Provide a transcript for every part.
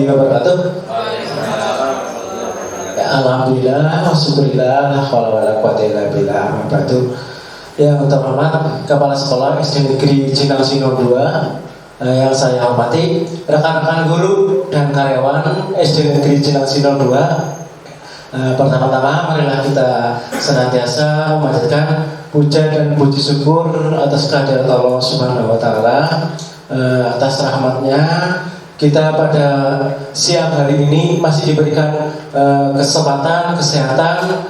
warahmatullahi wabarakatuh. Ya, alhamdulillah, syukurillah, la haula wala quwwata illa billah. Yang terhormat Kepala Sekolah SD Negeri Cinausino 2, yang saya hormati rekan-rekan guru dan karyawan SD Negeri Cinausino 2. Pertama-tama marilah kita senantiasa memanjatkan puja dan puji syukur atas kehadirat Allah Subhanahu wa taala, atas rahmatnya kita pada siang hari ini masih diberikan kesempatan, kesehatan,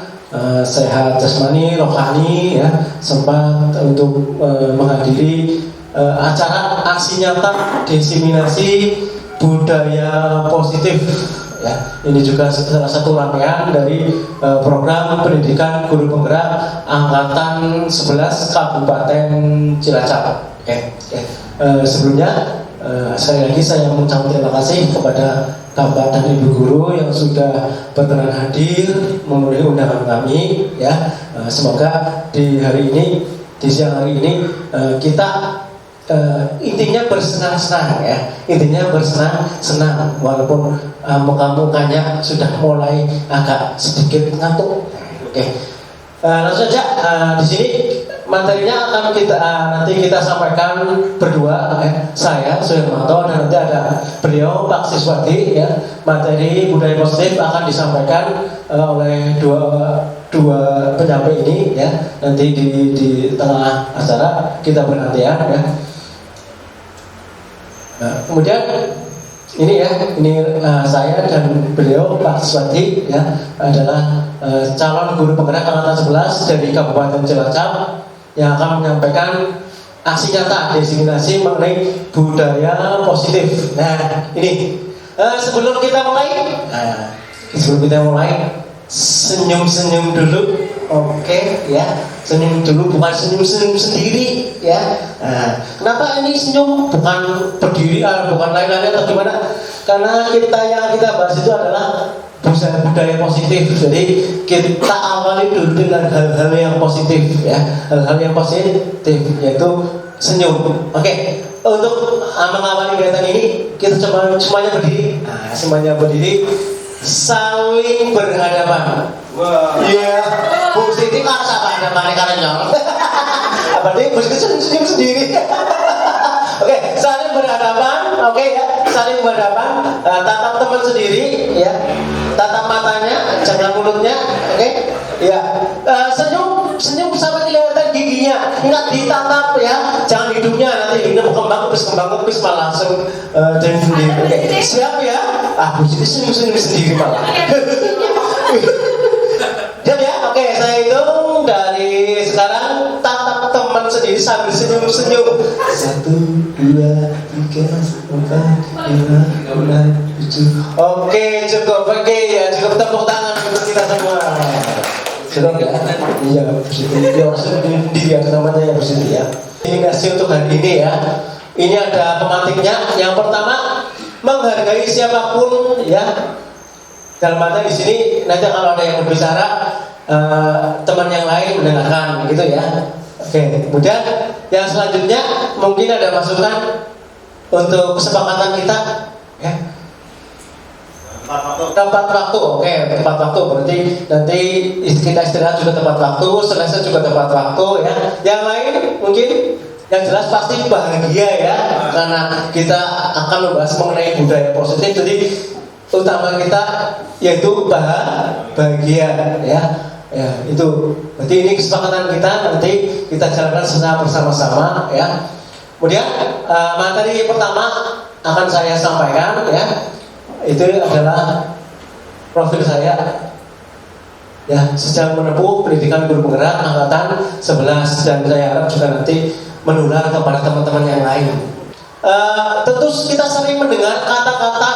sehat jasmani, rohani, ya, sempat untuk menghadiri acara aksi nyata diseminasi budaya positif. Ya, ini juga salah satu rangkaian dari program pendidikan guru penggerak angkatan 11 Kabupaten Cilacap. Sebelumnya sekali lagi saya mengucapkan terima kasih kepada Bapak dan Ibu guru yang sudah berkenan hadir memenuhi undangan kami. Ya, semoga di hari ini, di siang hari ini kita intinya bersenang-senang, ya, intinya bersenang-senang walaupun muka-mukanya sudah mulai agak sedikit ngantuk. Langsung saja di sini materinya akan kita nanti kita sampaikan berdua, saya Suhermanto dan nanti ada beliau Pak Siswadi, ya. Materi budaya positif akan disampaikan oleh dua penyampai ini, ya. Nanti di tengah acara kita bergantian, ya. Kemudian ini, ya, ini saya dan beliau Pak Siswadi, ya, adalah calon guru penggerak angkatan 11 dari Kabupaten Cilacap yang akan menyampaikan aksi nyata diseminasi mengenai budaya positif. Nah, ini sebelum kita mulai, senyum-senyum dulu, oke, ya, senyum dulu, bukan senyum-senyum sendiri, ya. Kenapa ini senyum, bukan berdiri, bukan lain-lain atau gimana? Karena yang kita bahas itu adalah budaya positif. Jadi kita awali dulu dengan hal-hal yang positif, ya, hal-hal yang positif yaitu senyum. Oke. Untuk mengawali kegiatan ini kita coba semuanya berdiri. Semuanya berdiri, saling berhadapan. Iya, Bu Siti kan sama hadapannya karena nyong. Berarti Bu Siti senyum sendiri. Oke, saling berhadapan. Oke, ya, saling berhadapan. Tatap teman sendiri, ya. Tatap matanya, jangan mulutnya. Oke, ya. Senyum sampai kelihatan giginya. Ingat ditatap, ya. Jangan hidungnya, nanti hidungnya kembang kempis malah langsung jadi sendiri. Oke, siap, ya. Bu Siti senyum sendiri malah. Siap, ya. Oke, saya hitung dari sekarang. Tatap teman sendiri sambil senyum-senyum. 1, 2, 3, 4, 5, 6, 7. Oke, cukup. Oke, ya, cukup tepuk tangan untuk kita semua. Cukup, ya. Iya, dia harus sendiri, ya, namanya ya, bersih, ya. Ini ngasih untuk hari ini, ya. Ini ada pemantiknya. Yang pertama, menghargai siapapun, ya. Dalam arti di sini nanti kalau ada yang berbicara, teman yang lain mendengarkan, gitu, ya. Oke, kemudian yang selanjutnya mungkin ada masukan untuk kesepakatan kita, ya. Tepat waktu, oke, tepat waktu berarti nanti kita istirahat juga tepat waktu, selesai juga tepat waktu, ya. Yang lain mungkin yang jelas pasti bahagia, ya, karena kita akan membahas mengenai budaya positif. Jadi utama kita yaitu bahagia, ya. Ya, itu berarti ini kesepakatan kita, nanti kita jalankan secara bersama-sama, ya. Kemudian materi pertama akan saya sampaikan, ya. Itu adalah profil saya, ya, sejak menempuh pendidikan guru penggerak angkatan 11, dan saya harap juga nanti menular kepada teman-teman yang lain. Tentu kita sering mendengar kata-kata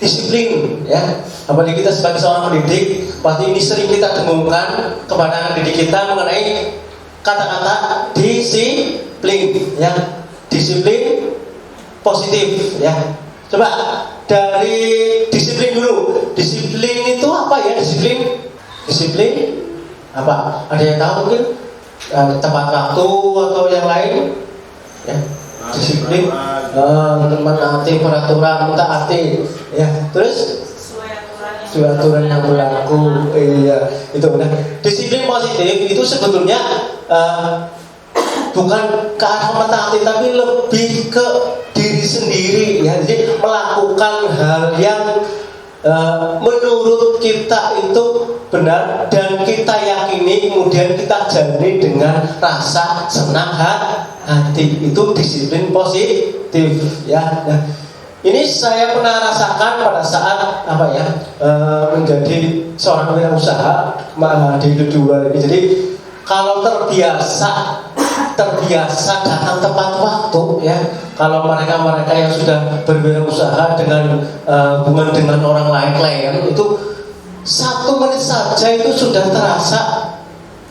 disiplin, ya. Apalagi kita sebagai seorang pendidik, pasti ini sering kita dengungkan kepada anak didik kita mengenai kata-kata disiplin, ya. Disiplin positif, ya. Coba dari disiplin dulu. Disiplin itu apa, ya? Disiplin apa? Ada yang tahu mungkin? Tepat waktu atau yang lain? Ya. disiplin, menaati peraturan, taati, ya. Terus sesuai aturan yang berlaku, iya itu. Nah, disiplin positif itu sebetulnya bukan ke arah mentaati, tapi lebih ke diri sendiri, ya. Jadi melakukan hal yang menurut kita itu benar dan kita yakini, kemudian kita jalani dengan rasa senang hati. Itu disiplin positif, ya. Nah, ini saya pernah rasakan pada saat menjadi seorang wirausaha di luar ini. Jadi kalau terbiasa datang tepat waktu, ya. Kalau mereka yang sudah berwirausaha dengan hubungan dengan orang lain, klien itu 1 menit saja itu sudah terasa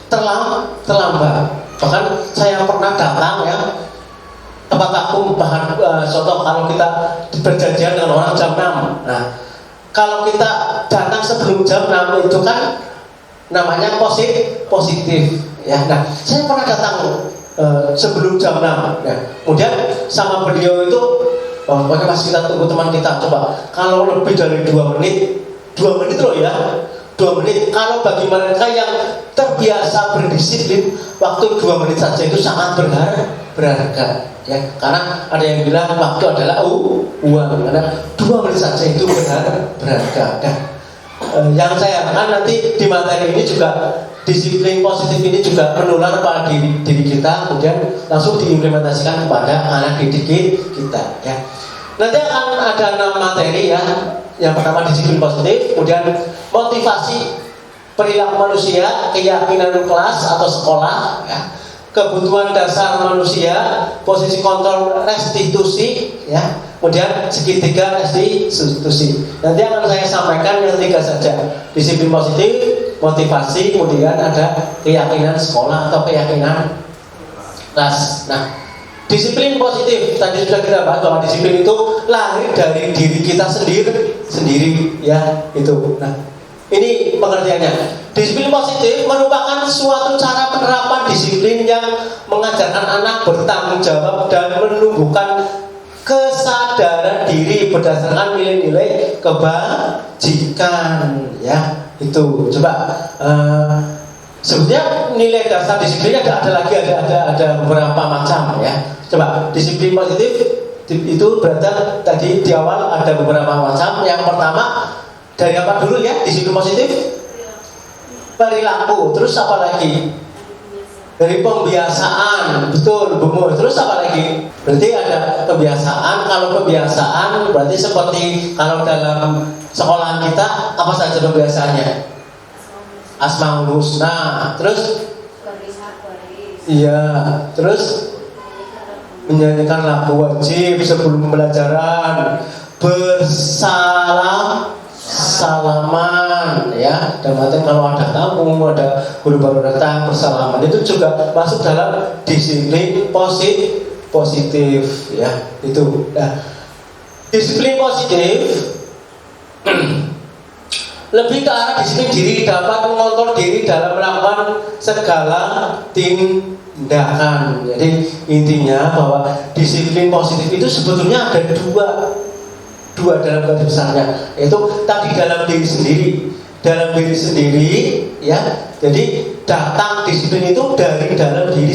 terlambat. Bahkan saya pernah datang, ya, tepat waktu. Contoh kalau kita berjanjian dengan orang jam 6. Nah, kalau kita datang sebelum jam 6 itu kan namanya positif, ya. Nah, saya pernah datang sebelum jam 6. Nah, kemudian sama beliau itu, oke Mas, kita tunggu teman kita. Coba kalau lebih dari 2 menit loh, ya, 2 menit. Kalau bagi mereka yang terbiasa berdisiplin, waktu 2 menit saja itu sangat berharga, ya. Karena ada yang bilang waktu adalah uang. Karena 2 menit saja itu berharga. Nah, yang saya harapkan nanti di materi ini juga disiplin positif ini juga menular pada diri kita, kemudian langsung diimplementasikan kepada anak didik kita, ya. Nanti akan ada 6 materi, ya. Yang pertama disiplin positif, kemudian motivasi perilaku manusia, keyakinan kelas atau sekolah, ya. Kebutuhan dasar manusia, posisi kontrol restitusi, ya. Kemudian segitiga restitusi. Nanti akan saya sampaikan yang 3 saja. Disiplin positif, motivasi, kemudian ada keyakinan sekolah atau keyakinan kelas. Nah, disiplin positif tadi sudah kita bahas bahwa disiplin itu lahir dari diri kita sendiri, ya, itu. Nah, ini pengertiannya. Disiplin positif merupakan suatu cara penerapan disiplin yang mengajarkan anak bertanggung jawab dan menumbuhkan kesadaran diri berdasarkan nilai-nilai kebajikan, ya. Itu coba sebetulnya nilai dasar disiplin ada beberapa macam, ya. Coba disiplin positif itu berarti tadi di awal ada beberapa macam. Yang pertama dari apa dulu, ya? Disiplin positif perilaku, terus apa lagi? Dari pembiasaan, betul, Bu. Terus apa lagi? Berarti ada kebiasaan. Kalau kebiasaan berarti seperti kalau dalam sekolahan kita apa saja kebiasaannya? Asmaul Husna. Terus? Iya. Terus menyanyikan lagu wajib sebelum pembelajaran, salaman, ya. Dan nanti kalau ada tamu, ada guru baru datang, bersalaman itu juga masuk dalam disiplin positif, ya. Itu. Nah, disiplin positif lebih ke arah disiplin diri, dapat mengontrol diri dalam melakukan segala tindakan. Jadi intinya bahwa disiplin positif itu sebetulnya ada dua dalam garis besarnya, yaitu tadi dalam diri sendiri, ya. Jadi datang disiplin itu dari dalam diri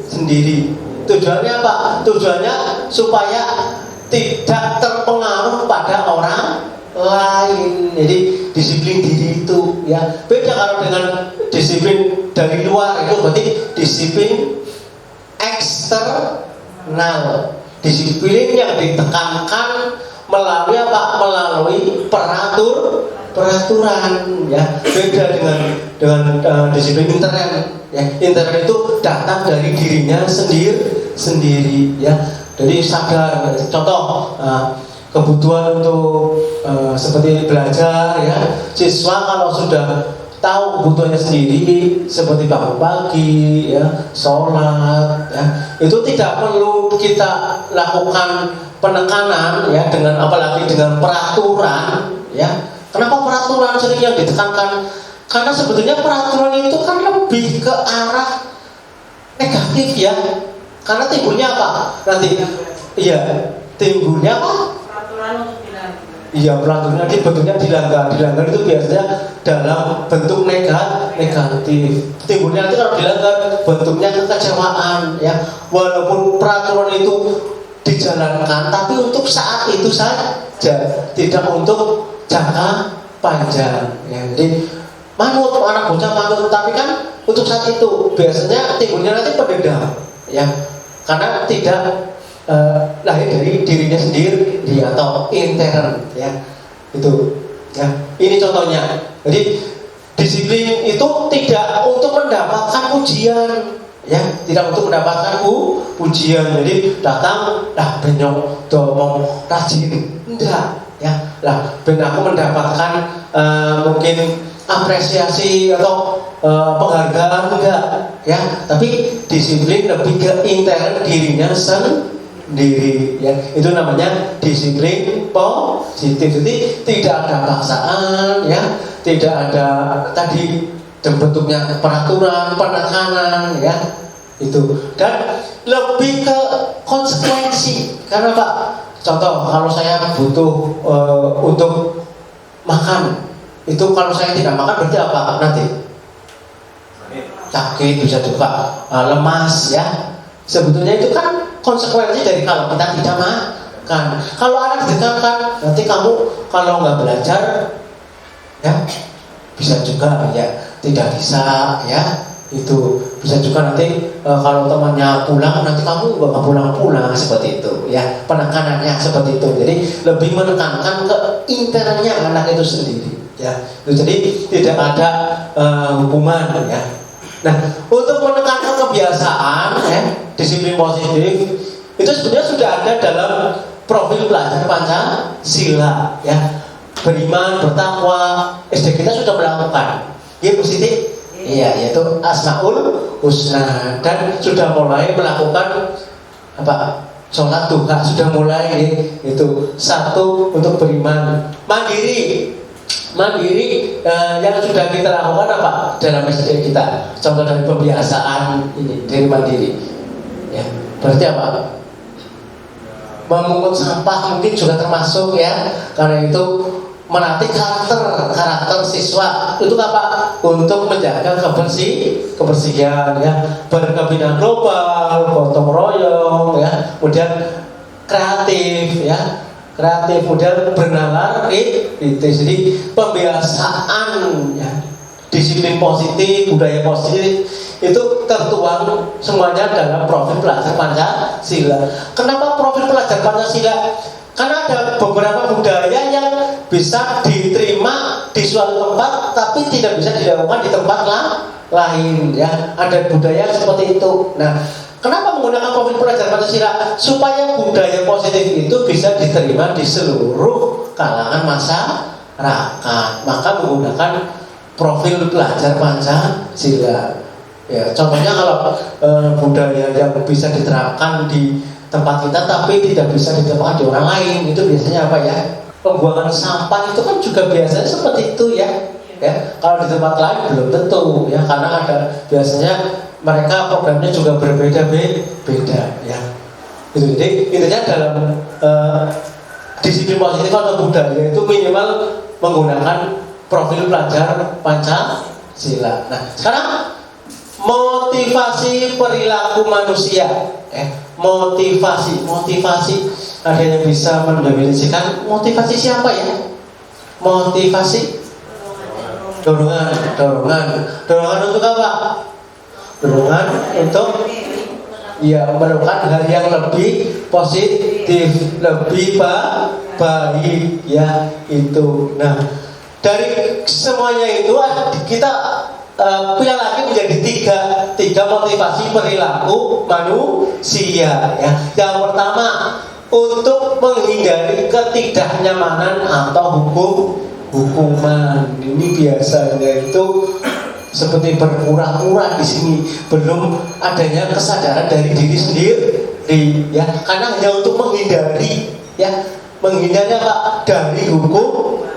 sendiri. Tujuannya apa? Tujuannya supaya tidak terpengaruh pada orang lain. Jadi disiplin diri itu, ya. Beda kalau dengan disiplin dari luar, itu berarti disiplin eksternal. Disiplin yang ditekankan melalui apa? Melalui peraturan, ya. Beda dengan disiplin intern, ya. Intern itu datang dari dirinya sendiri, ya. Jadi sadar. Contoh kebutuhan untuk seperti belajar, ya. Siswa kalau sudah tahu kebutuhannya sendiri seperti bangun pagi, ya, sholat, ya, itu tidak perlu kita lakukan penekanan, ya, dengan apalagi dengan peraturan, ya. Kenapa peraturan sering yang ditekankan? Karena sebetulnya peraturan itu kan lebih ke arah negatif, ya. Karena timbulnya apa? Nanti, iya, timbulnya apa? Peraturan untuk dilanggar. Iya, peraturan nanti bentuknya dilanggar. Dilanggar itu biasanya dalam bentuk negatif. Timbulnya nanti kalau dilanggar bentuknya kekecewaan, ya. Walaupun peraturan itu dijalankan, tapi untuk saat itu saja, tidak untuk jangka panjang. Ya. Jadi manut anak bocah manut, tapi kan untuk saat itu biasanya timbulnya nanti pendendam, ya. Karena tidak lahir dari dirinya sendiri atau intern, ya. Itu ya, ini contohnya. Jadi disiplin itu tidak untuk mendapatkan pujian, ya, tidak untuk mendapatkan pujian. Jadi datang benyong domong rajin, enggak, ya. Lah ben aku mendapatkan mungkin apresiasi atau penghargaan, enggak, ya. Tapi disiplin lebih ke intern dirinya sendiri, ya. Itu namanya disiplin positif. Jadi tidak ada paksaan, ya, tidak ada tadi bentuknya peraturan, penekanan, ya, itu. Dan lebih ke konsekuensi. Karena Pak, contoh kalau saya butuh untuk makan, itu kalau saya tidak makan berarti apa nanti? Sakit, bisa juga lemas, ya. Sebetulnya itu kan konsekuensi dari kalau kita tidak makan. Kalau anak ditekankan, nanti kamu kalau nggak belajar, ya, bisa juga, ya, tidak bisa, ya. Itu bisa juga nanti kalau temannya pulang, nanti kamu nggak pulang-pulang, seperti itu, ya. Penekanannya seperti itu. Jadi lebih menekankan ke internalnya anak itu sendiri, ya. Jadi tidak ada hukuman, ya. Nah, untuk menekankan kebiasaan, ya, disiplin positif itu sebenarnya sudah ada dalam profil pelajar Pancasila, ya. Beriman, bertakwa, SD kita sudah melakukan, ya, Bu Siti? Iya, yaitu Asmaul Husna, dan sudah mulai melakukan apa? Sholat duha, sudah mulai, itu satu untuk beriman, mandiri yang sudah kita lakukan apa dalam SD kita, contoh dari pembiasaan ini dari mandiri, ya. Berarti apa? Memungut sampah mungkin juga termasuk, ya. Karena itu melatih karakter siswa itu apa? Untuk menjaga kebersihan, ya. Berkepentingan global, gotong royong, ya. Kemudian kreatif, ya. Kemudian bernalar kritis. Jadi pembiasaan, ya, disiplin positif, budaya positif itu tertuang semuanya dalam profil pelajar Pancasila. Kenapa profil pelajar Pancasila? Karena ada beberapa budaya yang bisa diterima di suatu tempat tapi tidak bisa dilakukan di tempat lain, ya. Ada budaya seperti itu. Nah, kenapa menggunakan profil pelajar Pancasila? Supaya budaya positif itu bisa diterima di seluruh kalangan masyarakat. Maka menggunakan profil pelajar Pancasila. Ya, contohnya kalau budaya yang bisa diterapkan di tempat kita tapi tidak bisa diterapkan di orang lain, itu biasanya apa, ya? Pembuangan sampah itu kan juga biasanya seperti itu, ya. Ya, kalau di tempat lain belum tentu, ya, karena ada biasanya mereka programnya juga berbeda-beda, ya. Itu. Jadi intinya dalam disiplin positif atau budaya itu minimal menggunakan profil pelajar Pancasila. Nah, sekarang motivasi perilaku manusia, motivasi ada yang bisa mendefinisikan motivasi siapa, ya? Motivasi dorongan untuk apa? Dorongan untuk, ya, melakukan hal yang lebih positif, lebih baik, ya, itu. Nah, dari semuanya itu kita punya lagi menjadi tiga motivasi perilaku manusia, ya. Yang pertama, untuk menghindari ketidaknyamanan atau hukuman. Ini biasanya itu seperti berpura-pura di sini, belum adanya kesadaran dari diri sendiri, ya. Karena hanya untuk menghindari, ya, apa? Dari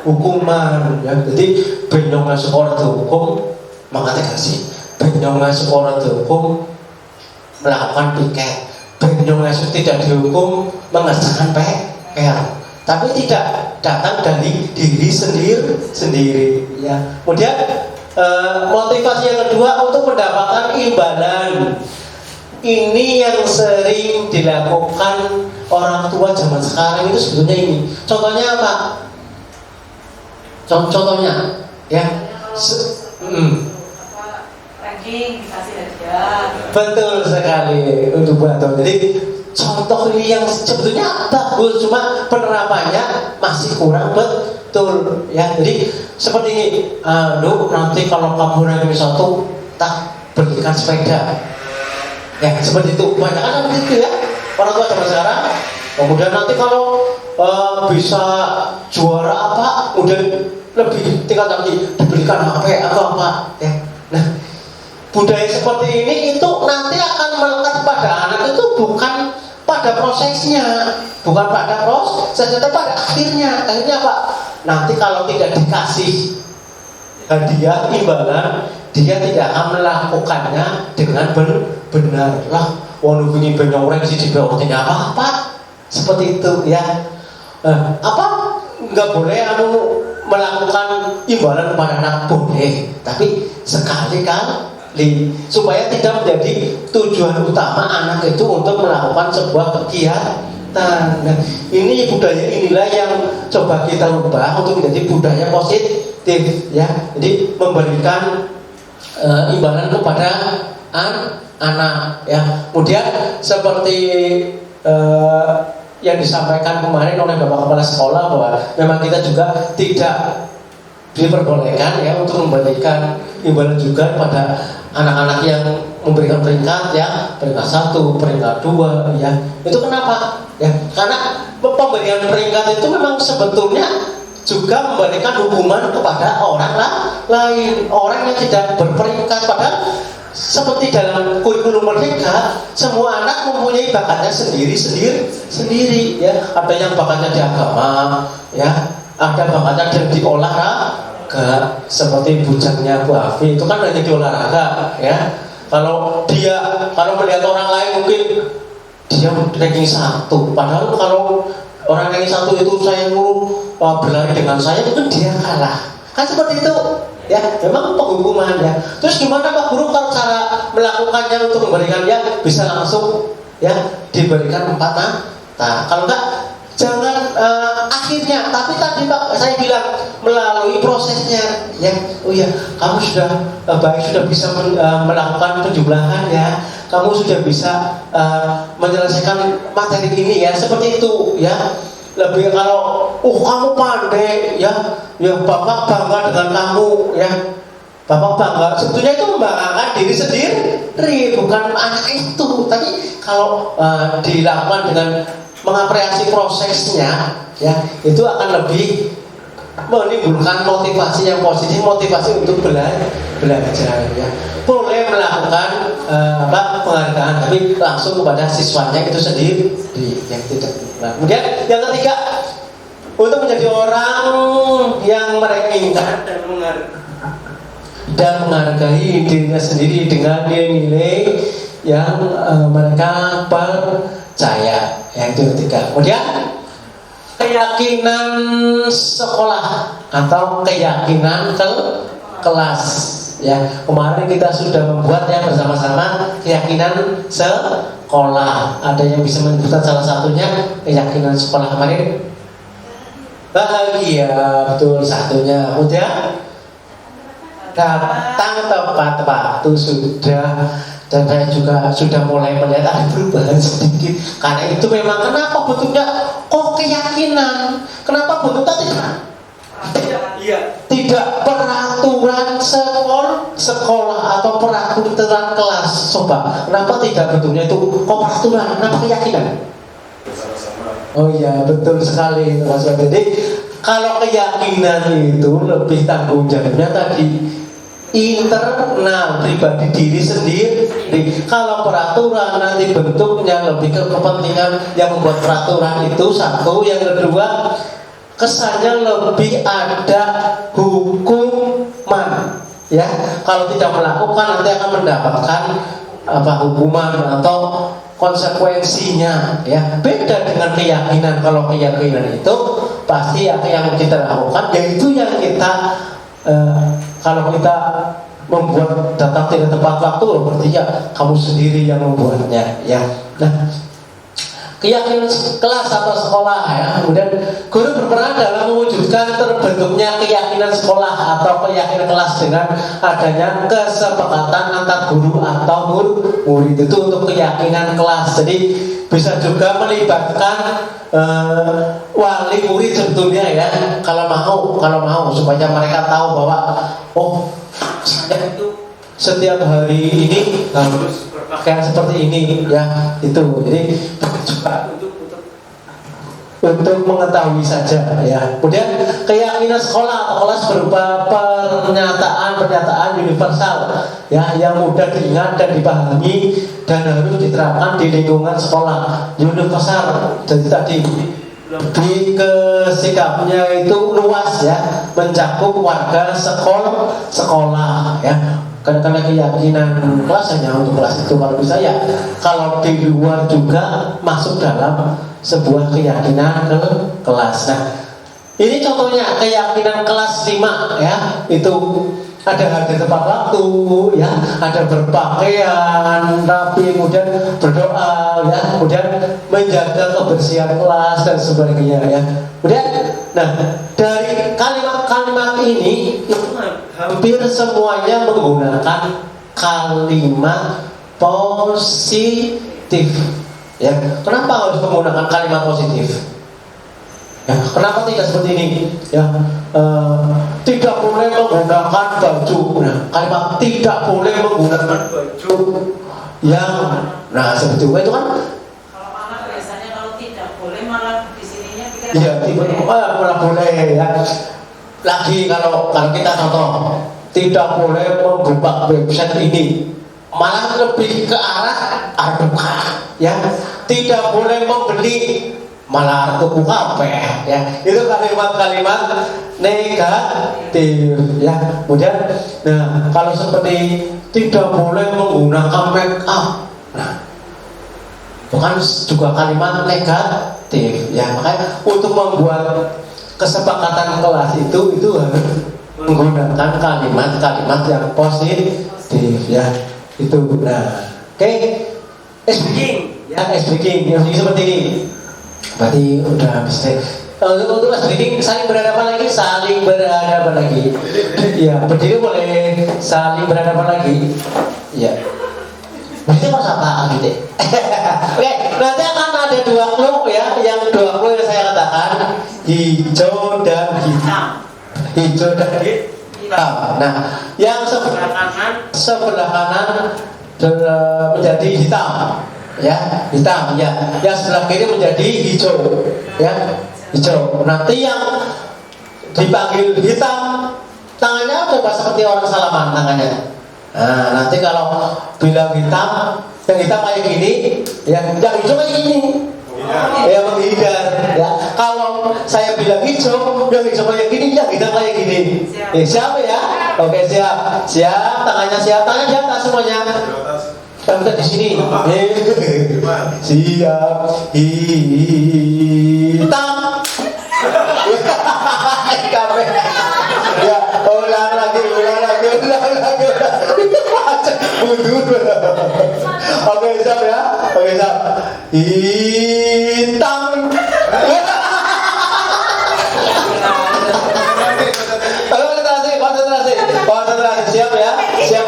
hukuman, ya. Jadi benyong sekolah hukum, maka kasih benyong sekolah hukum melakukan piket, Benyong Yesus tidak dihukum mengerjakan PR, tapi tidak datang dari diri sendiri ya. Kemudian motivasi yang kedua untuk mendapatkan imbalan. Ini yang sering dilakukan orang tua zaman sekarang itu sebetulnya ini. Contohnya apa? Contohnya ya. Ranking dikasih hadiah. Betul sekali untuk bantu. Jadi contoh ini yang sebetulnya bagus, cuma penerapannya masih kurang betul ya. Jadi seperti ini, nanti kalau kamu ranking 1 tak berikan sepeda. Ya seperti itu, banyak kan seperti itu ya orang tua zaman sekarang. Kemudian nanti kalau bisa juara apa, kemudian lebih tingkat lagi diberikan HP atau apa ya. Nah, budaya seperti ini itu nanti akan melekat pada anak itu bukan pada prosesnya, bukan pada prosesnya, tapi pada akhirnya. Akhirnya apa? Nanti kalau tidak dikasih hadiah imbalan, dia tidak akan melakukannya dengan benar lah. Walau ini banyak orang sih di bawahnya apa seperti itu ya. Apa nggak boleh melakukan imbalan kepada anak, boleh, tapi sekali supaya tidak menjadi tujuan utama anak itu untuk melakukan sebuah kegiatan. Nah, ini budaya inilah yang coba kita ubah untuk menjadi budaya positif ya. Jadi memberikan imbalan kepada anak ya. Kemudian seperti yang disampaikan kemarin oleh Bapak Kepala Sekolah bahwa memang kita juga tidak diperbolehkan ya untuk memberikan imbalan juga pada anak-anak yang memberikan peringkat ya, peringkat 1, peringkat 2 ya. Itu kenapa? Ya, karena pemberian peringkat itu memang sebetulnya juga memberikan hukuman kepada orang lain, orang yang tidak berperingkat. Padahal seperti dalam kurikulum Merdeka, semua anak mempunyai bakatnya sendiri ya. Ada yang bakatnya di agama ya, ada bakatnya di olahraga seperti bujaknya Bu Afi itu kan hanya di olahraga ya. Kalau melihat orang lain mungkin dia ranking 1, padahal kalau orang ranking 1 itu saya berlari dengan saya itu dia kalah. Kan seperti itu ya, memang penghukuman ya. Terus gimana Pak Guru kalau cara melakukannya untuk memberikan dia bisa langsung ya diberikan 4 nah kalau enggak jangan akhirnya, tapi tadi Pak saya bilang melalui prosesnya ya. Oh ya, kamu sudah baik, sudah bisa melakukan penjumlahan ya, kamu sudah bisa menyelesaikan materi ini ya, seperti itu ya. Lebih kalau kamu pandai ya Bapak bangga dengan kamu ya. Bapak bangga, sebetulnya itu membanggakan diri sendiri, bukan anak itu. Tapi kalau dilakukan dengan mengapresiasi prosesnya ya, itu akan lebih menimbulkan motivasi yang positif, motivasi untuk belajar ya. Boleh melakukan penghargaan, tapi langsung kepada siswanya itu sendiri yang tidak. Nah, kemudian yang ketiga, untuk menjadi orang yang mereka ingat dan menghargai dirinya sendiri dengan nilai-nilai yang mereka percaya. Yang itu ketiga. Kemudian keyakinan sekolah atau keyakinan kelas ya. Kemarin kita sudah membuat ya bersama-sama keyakinan sekolah. Ada yang bisa menyebutkan salah satunya keyakinan sekolah kemarin? Bahagia, betul satunya. Kemudian datang tepat waktu sudah. Dan saya juga sudah mulai melihat ada perubahan sedikit. Karena itu memang kenapa bentuknya kok keyakinan? Kenapa bentuknya tidak peraturan sekolah atau peraturan kelas? Coba, kenapa tidak bentuknya itu kok peraturan? Kenapa keyakinan? Oh iya, betul sekali Mas. Jadi kalau keyakinan itu lebih tanggung jawabnya tadi internal pribadi diri sendiri. Kalau peraturan nanti bentuknya lebih ke kepentingan yang membuat peraturan itu satu. Yang kedua, kesannya lebih ada hukuman ya. Kalau tidak melakukan nanti akan mendapatkan hukuman atau konsekuensinya, ya. Beda dengan keyakinan. Kalau keyakinan itu pasti apa yang kita lakukan, yaitu yang kita kalau kita membuat datang tidak tepat waktu, berarti ya kamu sendiri yang membuatnya, ya. Nah, keyakinan kelas atau sekolah, ya. Kemudian guru berperan dalam mewujudkan terbentuknya keyakinan sekolah atau keyakinan kelas dengan adanya kesepakatan antar guru atau murid itu untuk keyakinan kelas. Jadi bisa juga melibatkan wali murid sebetulnya, ya. Kalau mau supaya mereka tahu bahwa saya itu setiap hari ini harus berpakaian seperti ini, ya. Itu jadi juga untuk mengetahui saja, ya. Kemudian keyakinan sekolah atau kelas berupa pernyataan universal, ya, yang mudah diingat dan dipahami dan harus diterapkan di lingkungan sekolah. Universal, jadi tadi lebih ke sikapnya itu luas, ya, mencakup warga sekolah, ya. Karena keyakinan kelas hanya untuk kelas itu, kalau bisa ya kalau di luar juga masuk dalam sebuah keyakinan ke kelas. Nah, ini contohnya keyakinan kelas 5, ya. Itu ada hadir tepat waktu, ya, ada berpakaian rapi, kemudian berdoa, ya, kemudian menjaga kebersihan kelas dan sebagainya, ya. Kemudian, nah, dari kalimat-kalimat ini itu hampir semuanya menggunakan kalimat positif, ya. Kenapa harus menggunakan kalimat positif? Ya, kenapa tidak seperti ini? Ya, tidak boleh menggunakan baju. Nah, kalimat tidak boleh menggunakan baju yang, nah, sebetulnya itu kan. Kalau anak biasanya kalau tidak boleh malah di sininya kita. Iya, malah boleh, ya. Lagi kalau kita contoh, tidak boleh membuka website ini, malah lebih ke arah buka, ya. Tidak boleh membeli, malah tuku kabeh, ya. Itu kalimat-kalimat negatif, ya. Kemudian, nah, kalau seperti tidak boleh menggunakan make up, nah, bukan juga kalimat negatif, ya. Makanya untuk membuat kesepakatan kelas itu harus menggunakan kalimat-kalimat yang positif, ya. Itu, nah, oke. Speaking, ya, speaking seperti ini. Berarti udah habis deh. Untuk speaking saling berhadapan lagi. Ya, berdiri boleh, saling berhadapan lagi. Ya. Berarti mau apa gitu? Oke, nanti akan ada 2 clue, ya. Yang 2 clue yang saya katakan, hijau dan hitam. Hijau dan hitam. Nah, yang sebelah kanan menjadi hitam, ya, hitam, ya. Yang sebelah kiri menjadi hijau, ya, hijau. Nanti yang dipanggil hitam, tangannya coba seperti orang salaman tangannya. Nah, nanti kalau bilang hitam, yang hitam kayak gini, ya, yang hijau kayak gini, ya, menghindar, ya. Kalau saya bilang hijau, yang hijau kayak gini, yang hitam kayak gini. Siap, ya? Oke, siap, tangannya siap, tangan di atas semuanya. Kita di sini. Siap, hitam. Ya, ulang lagi. Oke, siap, ya. Oke, siap. Hitam. Konsentrasi. Siap,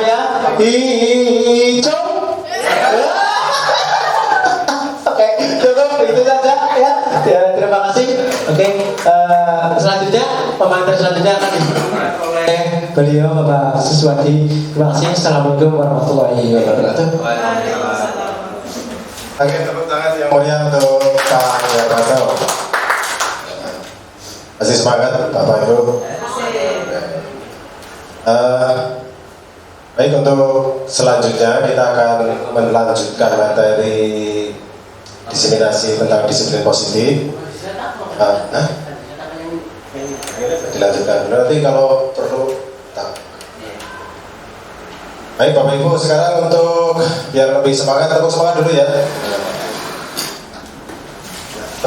ya. Hijau. Oke, cukup itu saja, ya. Terima kasih. Oke, selanjutnya pemantar selanjutnya akan dimulai oleh beliau Bapak Suswati. Terima kasih. Assalamualaikum warahmatullahi wabarakatuh. Oke, tepuk tangan yang mulia untuk Pak Yarwanto. Masih semangat Bapak Ibu. Baik, untuk selanjutnya kita akan melanjutkan materi diseminasi tentang disiplin positif. Dilanjutkan nanti kalau perlu. Baik Bapak Ibu, sekarang untuk biar lebih semangat, tepuk semangat dulu, ya.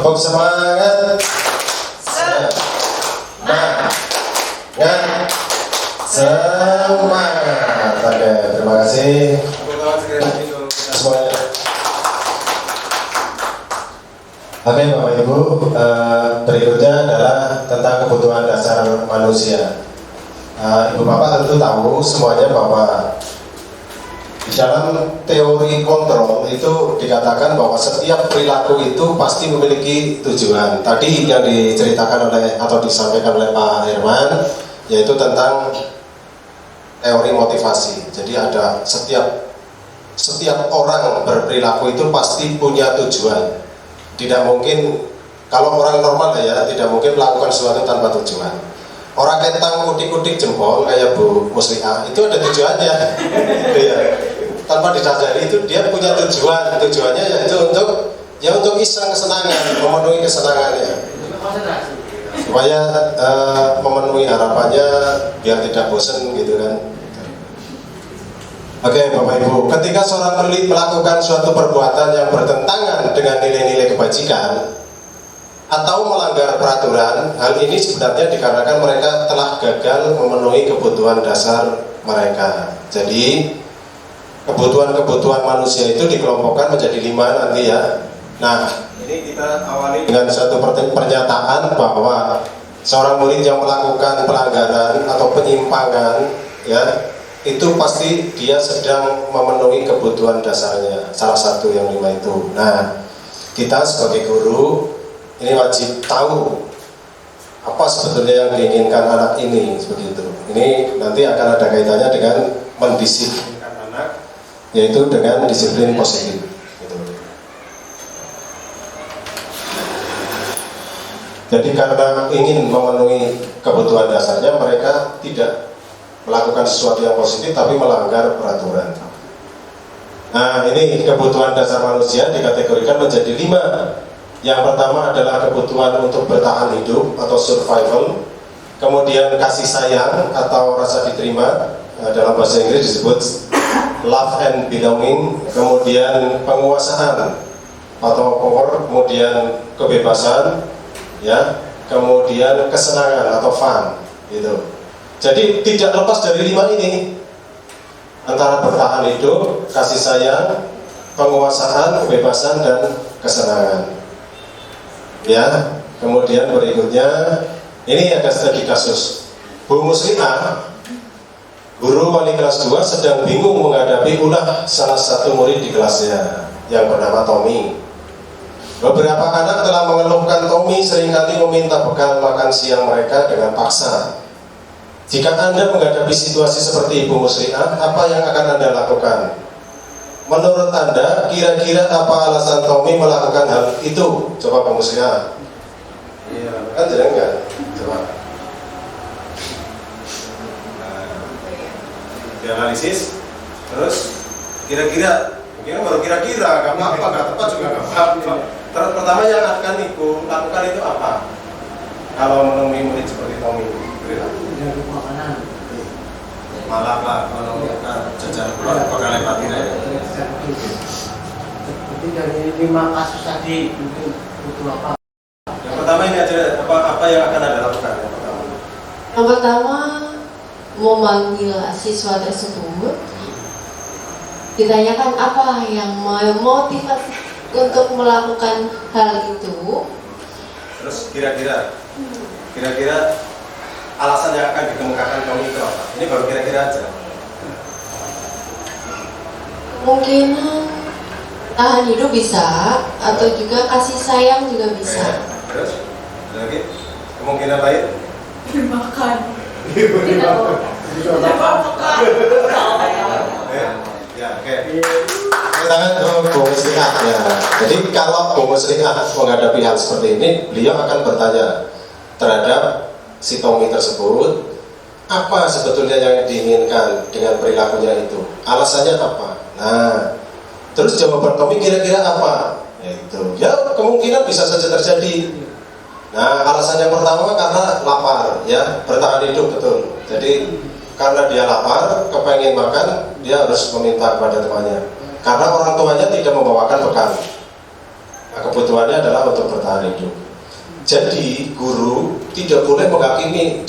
Tepuk semangat. Semangat. Oke, terima kasih. Tepuk tangan sekali lagi untuk kita semuanya. Oke Bapak Ibu, berikutnya adalah tentang kebutuhan dasar manusia. Ibu Bapak tentu tahu semuanya bahwa di dalam teori kontrol itu dikatakan bahwa setiap perilaku itu pasti memiliki tujuan. Tadi yang diceritakan oleh atau disampaikan oleh Pak Herman yaitu tentang teori motivasi. Jadi ada setiap orang berperilaku itu pasti punya tujuan. Tidak mungkin, kalau orang normal ya, tidak mungkin melakukan sesuatu tanpa tujuan. Orang ketang kudik-kudik jempol kayak Bu Musliah itu ada tujuannya. Ya, tanpa disadari itu dia punya tujuan. Tujuannya yaitu untuk iseng kesenangan, memenuhi kesenangannya. Supaya memenuhi harapannya biar tidak bosan gitu kan. Oke Bapak Ibu, ketika seorang pelit melakukan suatu perbuatan yang bertentangan dengan nilai-nilai kebajikan atau melanggar peraturan, hal ini sebenarnya dikarenakan mereka telah gagal memenuhi kebutuhan dasar mereka. Jadi kebutuhan-kebutuhan manusia itu dikelompokkan menjadi 5 nanti ya. Nah, ini kita awali dengan suatu pernyataan bahwa seorang murid yang melakukan pelanggaran atau penyimpangan ya, itu pasti dia sedang memenuhi kebutuhan dasarnya, salah satu yang 5 itu. Nah, kita sebagai guru ini wajib tahu apa sebetulnya yang diinginkan anak ini, begitu. Ini nanti akan ada kaitannya dengan mendisiplinkan anak, yaitu dengan disiplin positif. Gitu. Jadi karena ingin memenuhi kebutuhan dasarnya, mereka tidak melakukan sesuatu yang positif tapi melanggar peraturan. Nah, ini kebutuhan dasar manusia dikategorikan menjadi 5. Yang pertama adalah kebutuhan untuk bertahan hidup atau survival. Kemudian kasih sayang atau rasa diterima, dalam bahasa Inggris disebut love and belonging. Kemudian penguasaan atau power, kemudian kebebasan, ya, kemudian kesenangan atau fun, gitu. Jadi tidak lepas dari 5 ini, antara bertahan hidup, kasih sayang, penguasaan, kebebasan, dan kesenangan. Ya, kemudian berikutnya, ini ada studi kasus. Bu Musliah, guru wali kelas 2 sedang bingung menghadapi ulah salah satu murid di kelasnya yang bernama Tommy. Beberapa anak telah mengeluhkan Tommy seringkali meminta bekal makan siang mereka dengan paksa. Jika Anda menghadapi situasi seperti Ibu Musliah, apa yang akan Anda lakukan? Menurut Anda, kira-kira apa alasan Tommy melakukan hal itu? Coba Bu Musliah. Iya, kan jadi enggak? Coba. Dianalisis, terus kira-kira, mungkin baru kira-kira, nggak apa-apa, nggak tepat juga nggak apa-apa. Terus pertama yang akan Ibu lakukan itu apa? Kalau menemui murid seperti Tommy, perilaku. Malah Pak, kalau jajan pulang bakal lepas tidak. Jadi dari 5 kasus tadi butuh apa? Yang pertama ini aja apa yang akan Anda lakukan yang pertama? Yang pertama, memanggil siswa tersebut, ditanyakan apa yang memotivasi untuk melakukan hal itu. Terus kira-kira alasan yang akan dikemukakan kamu itu apa? Ini baru kira-kira aja. Kemungkinan tahan hidup bisa, atau juga kasih sayang juga bisa. Terus lagi kemungkinan lain? Dimakan. Tidak makan. Ya, oke. Tangan Bu Musliah ya. Jadi kalau Bu Musliah menghadapi hal seperti ini, beliau akan bertanya terhadap si Tommy tersebut, apa sebetulnya yang diinginkan dengan perilakunya itu? Alasannya apa? Nah, terus jawaban Tommy kira-kira apa? Yaitu, ya kemungkinan bisa saja terjadi. Nah, alasan yang pertama karena lapar, ya, bertahan hidup betul. Jadi karena dia lapar, kepengen makan, dia harus meminta kepada temannya. Karena orang tuanya tidak membawakan bekal. Nah, kebutuhannya adalah untuk bertahan hidup. Jadi guru tidak boleh menghakimi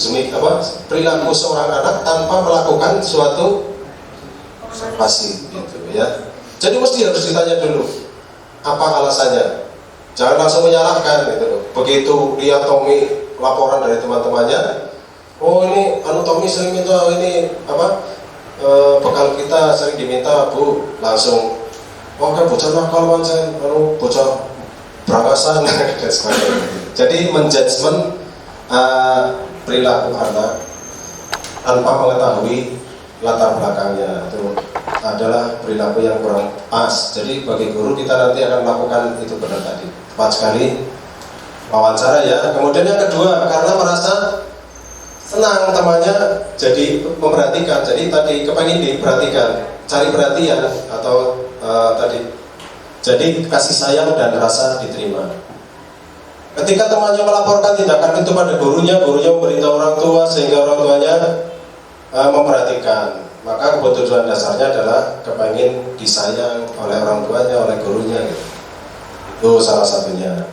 perilaku seorang anak tanpa melakukan suatu observasi, gitu ya. Jadi mesti harus ditanya dulu apa alasannya. Jangan langsung menyalahkan, gitu loh. Begitu lihat Tommy laporan dari teman-temannya, oh ini Tommy sering minta ini bekal kita sering diminta Bu, langsung kan bocah nakal pancen, bocah berangasan dan sebagainya. Jadi menjudgment perilaku anak tanpa mengetahui latar belakangnya itu adalah perilaku yang kurang pas. Jadi bagi guru kita nanti akan melakukan itu benar tadi, tepat sekali wawancara ya. Kemudian yang kedua, karena merasa senang temannya jadi memperhatikan, jadi tadi kepengen diperhatikan, cari perhatian atau jadi kasih sayang dan rasa diterima. Ketika temannya melaporkan tindakan itu pada gurunya memberitahu orang tua sehingga orang tuanya memperhatikan, maka kebutuhan dasarnya adalah kepingin disayang oleh orang tuanya, oleh gurunya gitu. Itu salah satunya.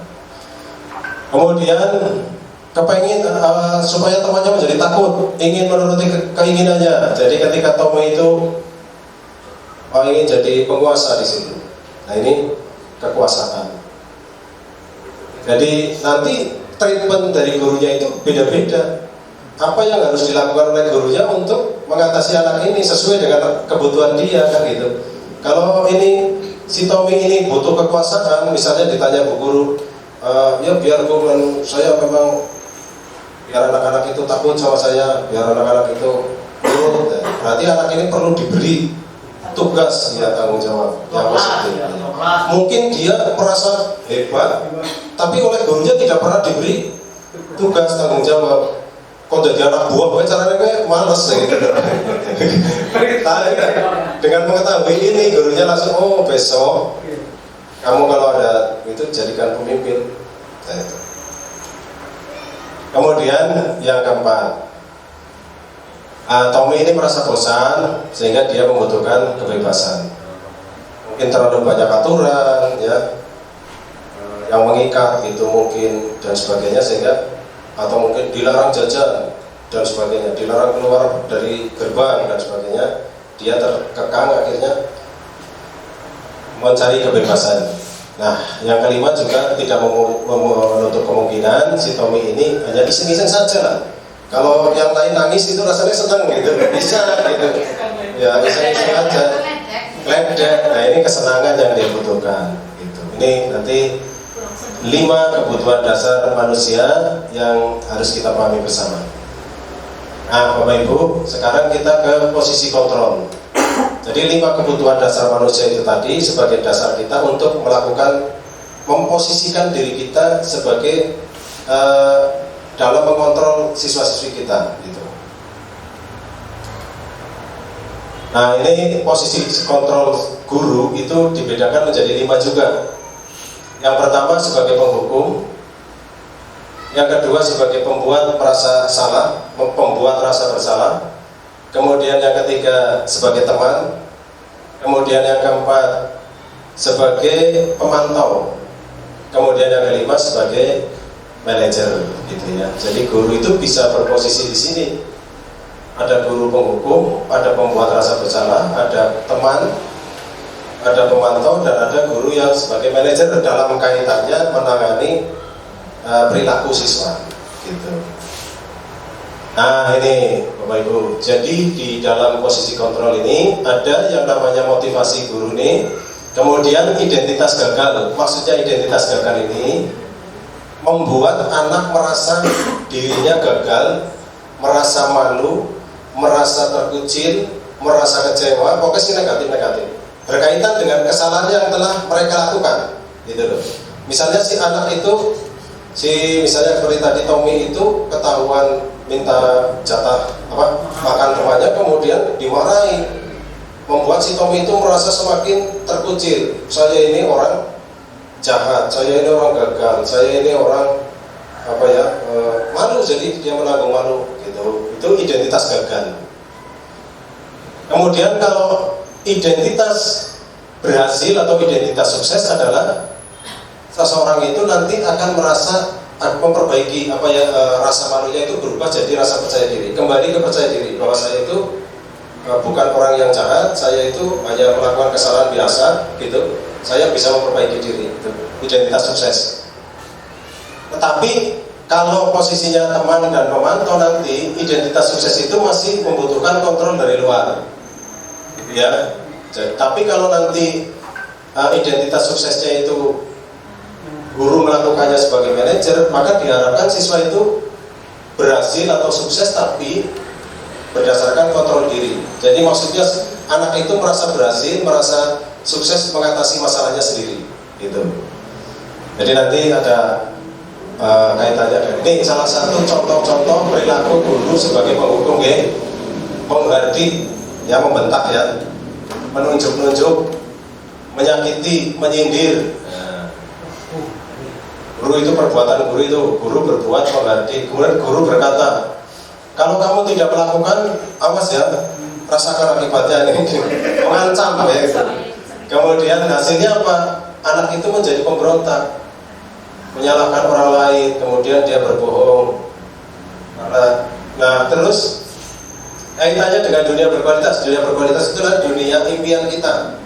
Kemudian kepingin supaya temannya menjadi takut, ingin menuruti keinginannya. Jadi ketika Tommy itu ingin jadi penguasa di situ. Nah ini kekuasaan. Jadi nanti treatment dari gurunya itu beda-beda. Apa yang harus dilakukan oleh gurunya untuk mengatasi anak ini sesuai dengan kebutuhan dia kan gitu. Kalau ini si Tommy ini butuh kekuasaan, misalnya ditanya Bu Guru, ya biar saya memang biar anak-anak itu takut sama saya, biar anak-anak itu nurut. Berarti anak ini perlu diberi tugas ya, tanggung jawab yang positif. Mungkin dia merasa hebat, tapi oleh gurunya tidak pernah diberi tugas tanggung jawab. Kok jadi anak buah, caranya kayak males gitu. Dengan mengetahui ini, gurunya langsung, oh besok kamu kalau ada itu jadikan pemimpin. Kemudian yang keempat, Tommy ini merasa bosan sehingga dia membutuhkan kebebasan. Mungkin terlalu banyak aturan ya, yang mengikat itu mungkin dan sebagainya, sehingga atau mungkin dilarang jajan dan sebagainya, dilarang keluar dari gerbang dan sebagainya, dia terkekang akhirnya mencari kebebasan. Nah, yang kelima juga tidak menutup kemungkinan si Tommy ini hanya iseng-iseng saja lah. Kalau yang lain nangis itu rasanya senang gitu, bisa gitu. Ya iseng-iseng aja. Ledek. Nah ini kesenangan yang dia butuhkan. Gitu. Ini nanti 5 kebutuhan dasar manusia yang harus kita pahami bersama. Nah, Bapak Ibu, sekarang kita ke posisi kontrol. Jadi 5 kebutuhan dasar manusia itu tadi sebagai dasar kita untuk melakukan memposisikan diri kita sebagai dalam mengontrol siswa-siswi kita gitu. Nah ini posisi kontrol guru itu dibedakan menjadi 5 juga. Yang pertama sebagai penghukum, yang kedua sebagai pembuat merasa salah, pembuat rasa bersalah, kemudian yang ketiga sebagai teman, kemudian yang keempat sebagai pemantau, kemudian yang kelima sebagai manajer gitu ya. Jadi guru itu bisa berposisi di sini. Ada guru penghukum, ada pembuat rasa bersalah, ada teman, ada pemantau, dan ada guru yang sebagai manajer dalam kaitannya menangani perilaku siswa gitu. Nah ini Bapak Ibu, jadi di dalam posisi kontrol ini ada yang namanya motivasi guru nih, kemudian identitas gagal. Maksudnya identitas gagal ini membuat anak merasa dirinya gagal, merasa malu, merasa terkucil, merasa kecewa, pokoknya sih negatif-negatif berkaitan dengan kesalahan yang telah mereka lakukan gitu loh. Misalnya si anak itu, misalnya seperti tadi Tommy itu ketahuan minta jatah makan temannya, kemudian dimarahi, membuat si Tommy itu merasa semakin terkucil. Saya ini orang jahat, saya ini orang gagal, saya ini orang malu, jadi dia menanggung malu gitu. Itu identitas gagal. Kemudian kalau identitas berhasil atau identitas sukses adalah seseorang itu nanti akan merasa memperbaiki rasa malunya itu berubah jadi rasa percaya diri, kembali ke percaya diri bahwa saya itu bukan orang yang jahat, saya itu hanya melakukan kesalahan biasa gitu, saya bisa memperbaiki diri, itu identitas sukses. Tetapi kalau posisinya teman dan pemantau, nanti identitas sukses itu masih membutuhkan kontrol dari luar, ya. Tapi kalau nanti identitas suksesnya itu guru melakukannya sebagai manajer, maka diharapkan siswa itu berhasil atau sukses tapi berdasarkan kontrol diri. Jadi maksudnya anak itu merasa berhasil, merasa sukses mengatasi masalahnya sendiri, gitu. Jadi nanti ada kaitannya. Ini salah satu contoh-contoh perilaku guru sebagai penghukum, ya, menghardik, ya, membentak, ya, menunjuk-nunjuk, menyakiti, menyindir. Guru itu perbuatan guru itu, guru berbuat menghardik. Kemudian guru berkata, kalau kamu tidak melakukan, awas ya, rasakan akibatnya ini. Mengancam, ya. Kemudian hasilnya apa? Anak itu menjadi pemberontak, menyalahkan orang lain, kemudian dia berbohong. Nah, terus kaitannya dengan dunia berkualitas. Dunia berkualitas itulah dunia impian kita,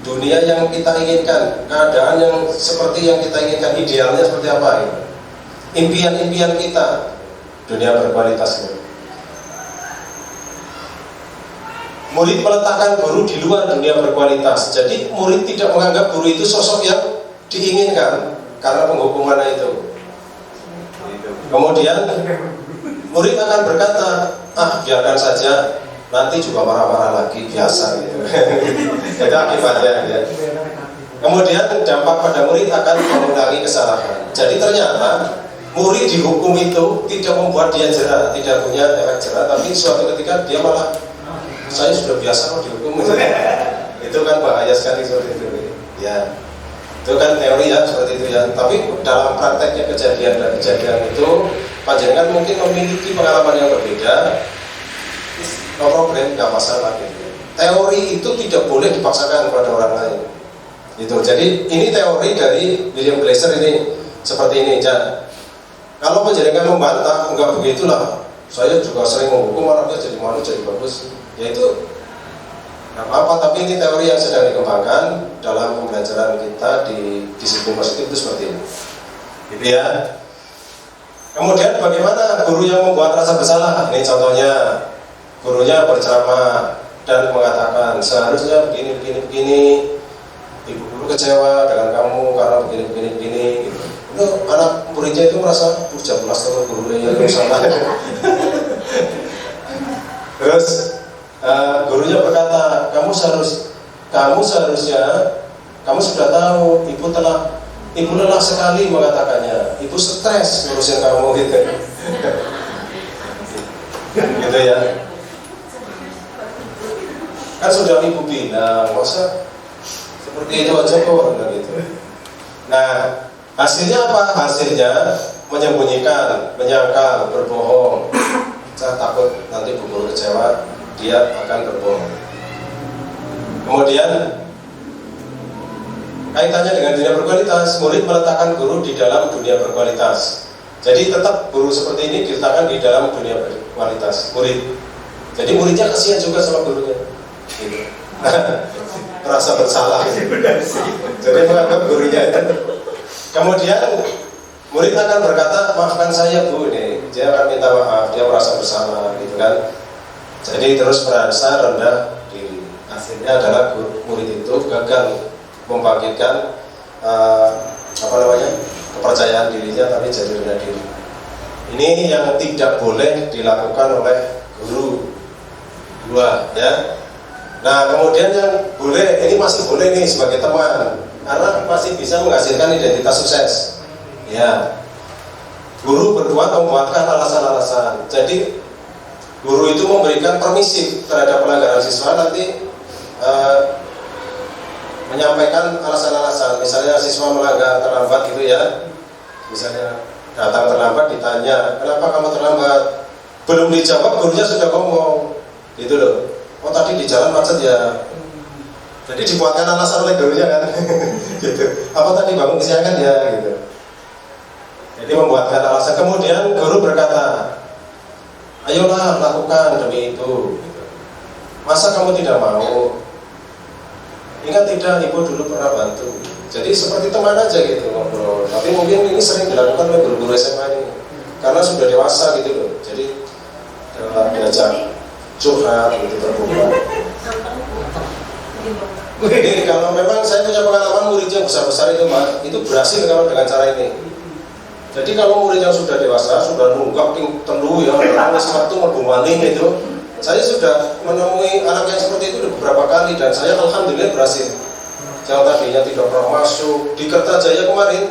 dunia yang kita inginkan, keadaan yang seperti yang kita inginkan, idealnya seperti apa ini? Impian-impian kita, dunia berkualitas ini. Murid meletakkan guru di luar dunia berkualitas. Jadi murid tidak menganggap guru itu sosok yang diinginkan karena penghukuman itu. Kemudian murid akan berkata, biarkan saja, nanti juga marah-marah lagi, biasa gitu. Itu akibatnya, ya. Kemudian dampak pada murid akan mengulangi kesalahan. Jadi ternyata murid dihukum itu tidak membuat dia jerah, tidak punya efek jerah, tapi suatu ketika dia malah, saya sudah biasa kok dihukum. Itu kan bahaya sekali seperti itu, ya. Itu kan teori, ya, seperti itu, ya. Tapi dalam prakteknya kejadian dan kejadian itu, panjenengan mungkin memiliki pengalaman yang berbeda. No problem, nggak masalah gitu. Teori itu tidak boleh dipaksakan kepada orang lain. Gitu. Jadi ini teori dari William Glasser ini seperti ini, Jan. Kalau panjenengan membantah, enggak begitulah. Saya juga sering menghukum anaknya jadi malu, jadi bagus. Yaitu nggak apa-apa, tapi ini teori yang sedang dikembangkan dalam pembelajaran kita di disiplin positif itu seperti ini. Gitu, ya. Kemudian bagaimana guru yang membuat rasa bersalah? Ini contohnya. Gurunya berceramah dan mengatakan seharusnya begini. Ibu guru kecewa dengan kamu karena begini. Gitu. Itu anak muridnya itu merasa jablas sama gurunya yang salah. Terus gurunya berkata, kamu seharusnya kamu sudah tahu ibu lelah sekali mengatakannya, ibu stres ngurusin kamu gitu. Gitu, ya. Kan sudah ibu bilang, masa seperti itu aja kok, gitu. Nah, hasilnya apa? Hasilnya menyembunyikan, menyangkal, berbohong. Saya takut nanti bu guru kecewa, dia akan berbohong. Kemudian kaitannya dengan dunia berkualitas, murid meletakkan guru di dalam dunia berkualitas. Jadi tetap guru seperti ini diletakkan di dalam dunia berkualitas, murid. Jadi muridnya kasihan juga sama gurunya. Gitu. Merasa bersalah. Jadi menganggap gurunya itu. Kemudian murid akan berkata, maafkan saya bu, ini dia akan minta maaf, dia merasa bersalah, gitu kan. Jadi terus merasa rendah diri. Akhirnya adalah murid itu gagal membangkitkan kepercayaan dirinya, tapi jadi rendah diri. Ini yang tidak boleh dilakukan oleh guru. Dua, ya. Nah, kemudian yang boleh, ini masih boleh nih sebagai teman, karena masih bisa menghasilkan identitas sukses. Ya, guru berbuat membuatkan alasan-alasan. Jadi guru itu memberikan permisif terhadap pelanggaran siswa, nanti menyampaikan alasan-alasan. Misalnya siswa melanggar terlambat gitu, ya. Misalnya datang terlambat, ditanya, kenapa kamu terlambat? Belum dijawab, gurunya sudah ngomong, gitu loh. Oh tadi di jalan macet ya. Jadi dibuatkan alasan oleh gurunya kan, gitu. Apa tadi bangun kesiangan ya, gitu. Jadi membuatkan alasan. Kemudian guru berkata, ayolah lakukan demi itu. Gitu. Masa kamu tidak mau? Ingat tidak, ibu dulu pernah bantu. Jadi seperti teman aja gitu ngobrol. Tapi mungkin ini sering dilakukan oleh guru-guru SMA ini, karena sudah dewasa gitu loh. Jadi diajak curhat gitu terbuka. Jadi kalau memang saya punya pengalaman murid yang besar-besar itu Pak, itu berhasil kalau dengan cara ini. Jadi kalau murid yang sudah dewasa, sudah nunggak telu ya, waktu merbumaling itu, saya sudah menemui anak yang seperti itu beberapa kali dan saya alhamdulillah berhasil. Yang tadinya tidak pernah masuk di Kertajaya kemarin,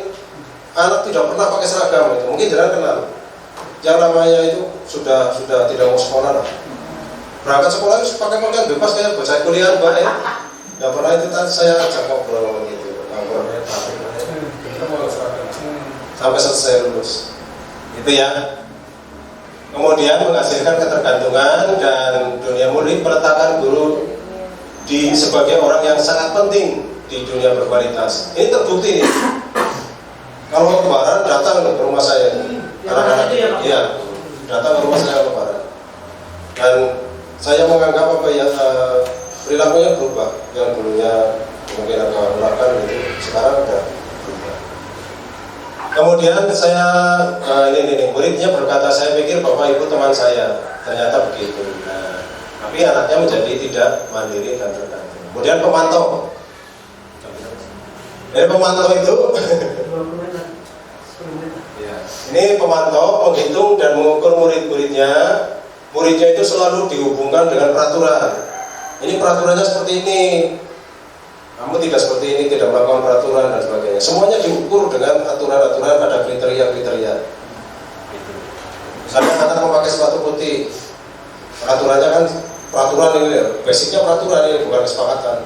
anak tidak pernah pakai seragam itu, mungkin jangan kenal. Yang namanya itu sudah tidak mau sekolah lah. Berangkat sekolah itu pakai pakaian bebas kayak bocah kuliah baik. Nggak pernah itu tadi saya ajak ngobrol gitu, sampai selesai lulus. Itu ya. Kemudian menghasilkan ketergantungan dan dunia murid meletakkan guru sebagai orang yang sangat penting di dunia berkualitas. Ini terbukti nih. Kalau lebaran datang ke rumah saya, anak-anak, iya, datang ke rumah saya lebaran. Dan saya menganggap apa ya, perilakunya berubah. Yang dulunya mungkin agak melakukan itu, sekarang udah berubah. Kemudian saya, ini muridnya berkata, saya pikir bapak ibu teman saya, ternyata begitu. Nah, tapi anaknya menjadi tidak mandiri dan tergantung. Kemudian pemantau. Dari pemantau itu, ya, ini pemantau, menghitung dan mengukur murid-muridnya. Muridnya itu selalu dihubungkan dengan peraturan. Ini peraturannya seperti ini, kamu tidak seperti ini, tidak melakukan peraturan dan sebagainya. Semuanya diukur dengan aturan-aturan, ada kriteria-kriteria. Misalnya anak memakai sepatu putih, peraturannya kan peraturan ini, basicnya peraturan ini, bukan kesepakatan.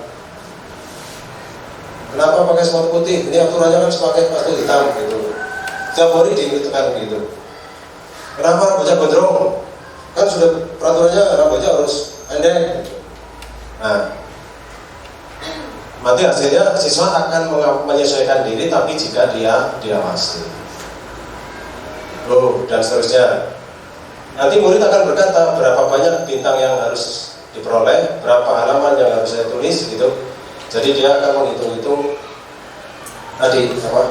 Kenapa pakai sepatu putih? Ini aturannya kan pakai sepatu hitam gitu. Setiap hari diingatkan gitu. Kenapa rambutnya gondrong? Kan sudah peraturannya rambutnya harus pendek. Gitu. Nah, nanti hasilnya siswa akan menyesuaikan diri, tapi jika dia diawasi. Dan seterusnya. Nanti murid akan berkata berapa banyak bintang yang harus diperoleh, berapa halaman yang harus saya tulis gitu. Jadi dia akan menghitung-hitung tadi apa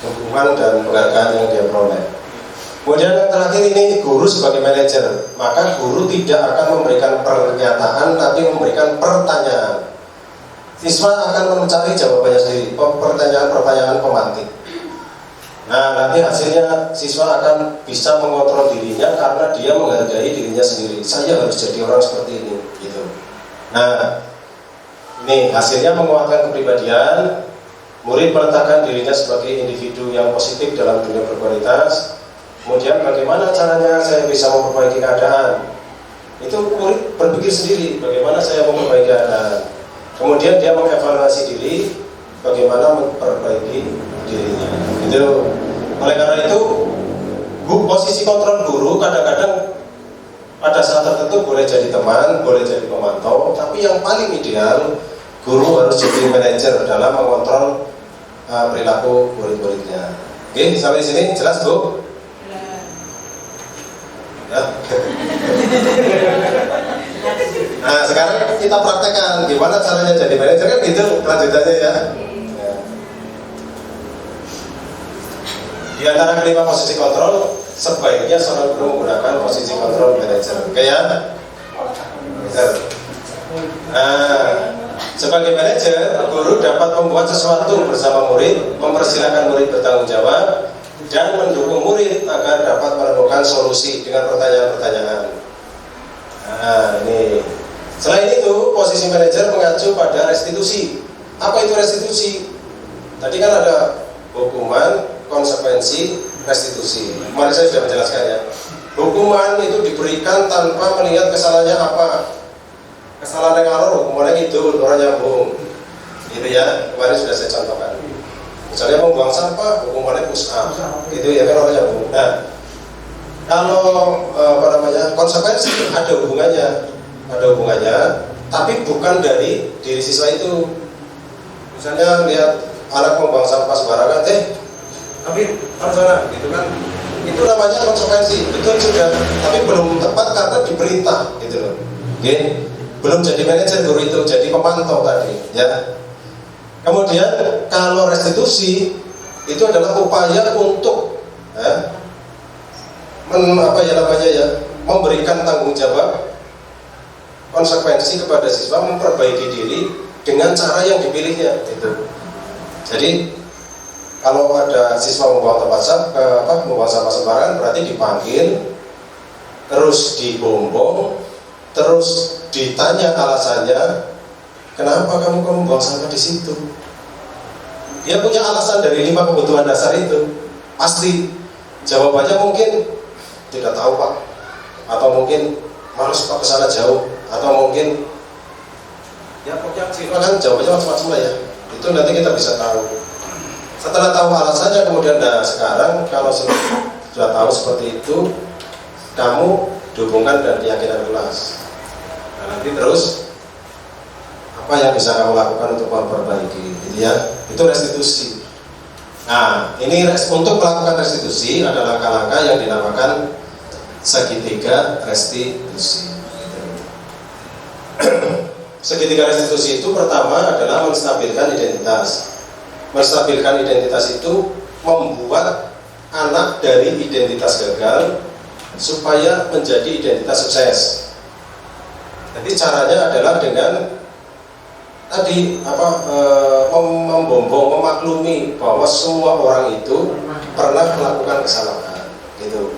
dukungan dan penghargaan yang dia peroleh. Kemudian yang terakhir ini guru sebagai manajer, maka guru tidak akan memberikan pernyataan, tapi memberikan pertanyaan. Siswa akan mencari jawabannya sendiri, pertanyaan-pertanyaan pemantik. Nah, nanti hasilnya siswa akan bisa mengontrol dirinya karena dia menghargai dirinya sendiri. Saya harus jadi orang seperti ini, gitu. Nah, ini hasilnya menguatkan kepribadian. Murid meletakkan dirinya sebagai individu yang positif dalam dunia berkualitas. Kemudian bagaimana caranya saya bisa memperbaiki keadaan? Itu murid berpikir sendiri, bagaimana saya memperbaiki keadaan. Kemudian dia mengevaluasi diri, bagaimana memperbaiki dirinya. Itu. Oleh karena itu, posisi kontrol guru kadang-kadang pada saat tertentu boleh jadi teman, boleh jadi pemantau, tapi yang paling ideal guru harus jadi manajer dalam mengontrol perilaku murid-muridnya. Oke, sampai sini jelas Bu? Ya. Nah, sekarang kita praktekkan gimana caranya jadi manajer kan gitu lanjutannya ya. Di antara kelima posisi kontrol, sebaiknya seorang guru menggunakan posisi kontrol manajer. Kayak sebagai manajer, guru dapat membuat sesuatu bersama murid, mempersilahkan murid bertanggung jawab, dan mendukung murid agar dapat menemukan solusi dengan pertanyaan-pertanyaan. Nah, ini. Selain itu, posisi manajer mengacu pada restitusi. Apa itu restitusi? Tadi kan ada hukuman, konsekuensi, restitusi. Kemarin saya sudah menjelaskan ya. Hukuman itu diberikan tanpa melihat kesalahannya apa. Kesalahan yang ngalor, hukumannya itu, orang nyambung. Gitu ya, kemarin sudah saya contohkan. Misalnya membuang sampah, hukumannya push up. Gitu ya kan orang nyambung. Nah, kalau konsekuensi ada hubungannya. tapi bukan dari diri siswa itu. Misalnya lihat anak membuang sampah sembarangan, tapi harus sana, gitu kan? Itu namanya konsekuensi, betul sudah, tapi belum tepat karena diperintah, gitu loh. Oke, belum jadi manajer guru itu, jadi pemantau tadi, ya. Kemudian kalau restitusi itu adalah upaya untuk memberikan tanggung jawab konsekuensi kepada siswa, memperbaiki diri dengan cara yang dipilihnya, gitu. Jadi kalau ada siswa membuang sampah sembarangan, berarti dipanggil, terus dibombong, terus ditanya alasannya, kenapa kamu membuang sampah di situ? Dia punya alasan dari 5 kebutuhan dasar itu, pasti jawabannya mungkin tidak tahu Pak, atau mungkin males Pak kesana jauh, atau mungkin ya pokoknya siswa kan jawabannya macam-macam lah ya. Itu nanti kita bisa tahu. Setelah tahu alasannya, kemudian sekarang kalau sudah tahu seperti itu, kamu dihubungkan dengan keyakinan kelas. Nah, nanti terus apa yang bisa kamu lakukan untuk memperbaiki, gitu ya? Itu restitusi. Nah, ini untuk melakukan restitusi ada langkah-langkah yang dinamakan segitiga restitusi. Segitiga restitusi itu pertama adalah menstabilkan identitas. Menstabilkan identitas itu membuat anak dari identitas gagal supaya menjadi identitas sukses. Jadi caranya adalah dengan tadi membombong, memaklumi bahwa semua orang itu pernah melakukan kesalahan, gitu.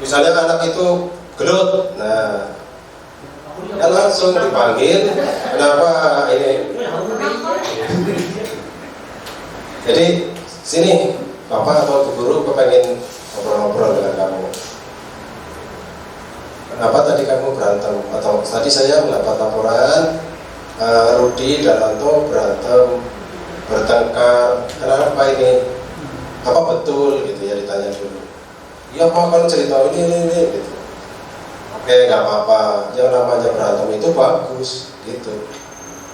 Misalnya anak itu gelut, nah kan langsung dipanggil, kenapa ini? Jadi sini Bapak atau Bu Guru kepengen ngobrol-ngobrol dengan kamu. Kenapa tadi kamu berantem? Atau tadi saya mendapat laporan Rudi dan Anto berantem, bertengkar. Kenapa ini? Apa betul gitu ya, ditanya dulu. Iya Pak, kan cerita ini gitu. Oke, nggak apa-apa. Yang namanya berantem itu bagus gitu.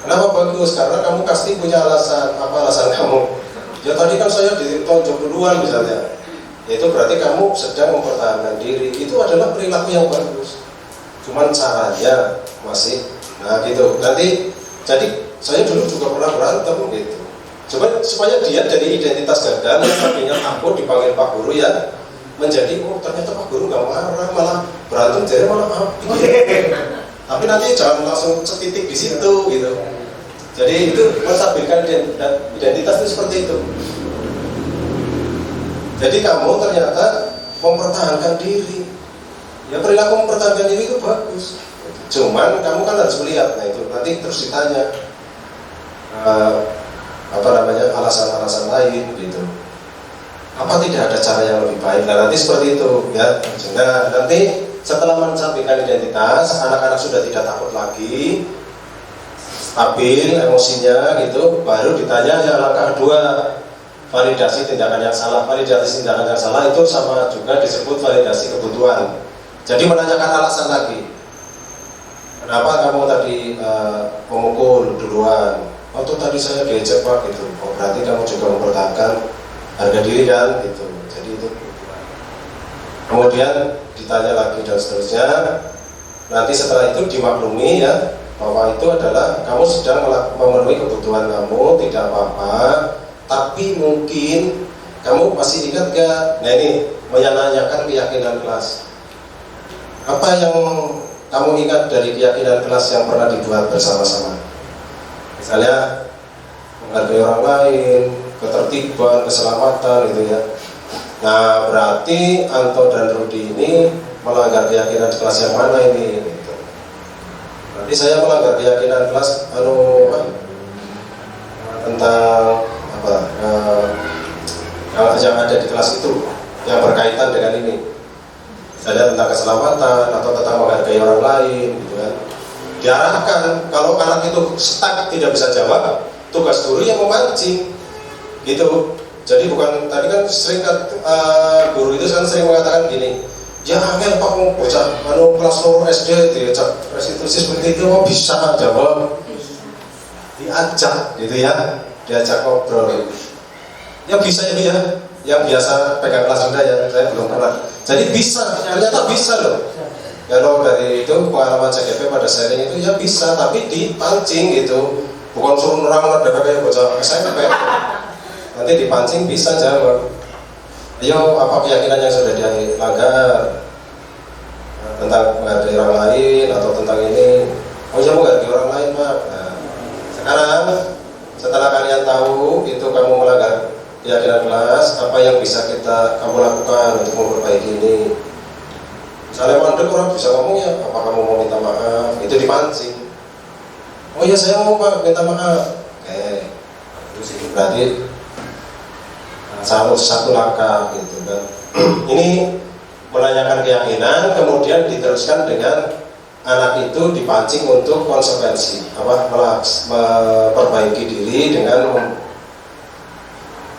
Kenapa bagus? Karena kamu pasti punya alasan. Apa alasan kamu? Ya tadi kan saya ditonjok duluan misalnya. Itu berarti kamu sedang mempertahankan diri. Itu adalah perilaku yang bagus. Cuman caranya masih, nah gitu. Nanti jadi saya dulu juga pernah berantem gitu. Coba supaya dia dari identitas gagal yang tadinya takut dipanggil Pak Guru ya, menjadi ternyata Pak Guru nggak marah, malah berantem jadi malah api. Tapi nanti jangan langsung setitik di situ gitu. Jadi itu menstabilkan identitas itu seperti itu. Jadi kamu ternyata mempertahankan diri. Ya perilaku mempertahankan diri itu bagus. Cuman kamu kan harus melihat, nah itu nanti terus ditanya alasan-alasan lain gitu. Apa tidak ada cara yang lebih baik? Nah nanti seperti itu ya. Nah nanti setelah menstabilkan identitas, anak-anak sudah tidak takut lagi, stabil emosinya gitu, baru ditanya yang langkah kedua, validasi tindakan yang salah. Validasi tindakan yang salah itu sama juga disebut validasi kebutuhan. Jadi menanyakan alasan lagi. Kenapa kamu tadi memukul duluan? Waktu tadi saya diejek Pak gitu. Oh berarti kamu juga mempertahankan harga diri kan gitu. Jadi itu. Kemudian ditanya lagi dan seterusnya. Nanti setelah itu dimaklumi ya bahwa itu adalah kamu sedang memenuhi kebutuhan kamu, tidak apa-apa. Tapi mungkin kamu masih ingat gak? Nah ini menanyakan keyakinan kelas. Apa yang kamu ingat dari keyakinan kelas yang pernah dibuat bersama-sama? Misalnya menghargai orang lain, ketertiban, keselamatan gitu ya. Nah berarti Anto dan Rudi ini melanggar keyakinan kelas yang mana ini? Gitu. Berarti saya melanggar keyakinan kelas tentang apa? Yang ada di kelas itu yang berkaitan dengan ini. Misalnya tentang keselamatan atau tentang menghargai orang lain, gitu kan. Diarahkan kalau anak itu stuck tidak bisa jawab, tugas guru yang memancing, gitu. Jadi bukan tadi kan sering guru itu kan sering mengatakan gini, ya angin pak mau bocah kelas 2 SD diajak restitusi seperti itu bisa jawab, diajak gitu ya, diajak ngobrol ya bisa ini ya, yang biasa pegang kelas rendah ya, saya belum pernah, jadi bisa, ternyata bisa loh. Kalau dari itu pengalaman CGP pada sharing itu ya bisa, tapi dipancing gitu, bukan suruh orang kayak bocah SMP. Nanti dipancing bisa jawab. Ayo apa keyakinan yang sudah dilanggar tentang menghargai orang lain atau tentang ini? Oh ya menghargai orang lain pak. Nah, sekarang setelah kalian tahu itu kamu melanggar keyakinan kelas, apa yang bisa kamu lakukan untuk memperbaiki ini? Misalnya mandek orang bisa ngomong ya, apa kamu mau minta maaf? Itu dipancing. Oh ya saya mau pak minta maaf. Oke, itu sih berarti satu langkah gitu kan. Ini menanyakan keyakinan, kemudian diteruskan dengan anak itu dipancing untuk konsekuensi, memperbaiki diri dengan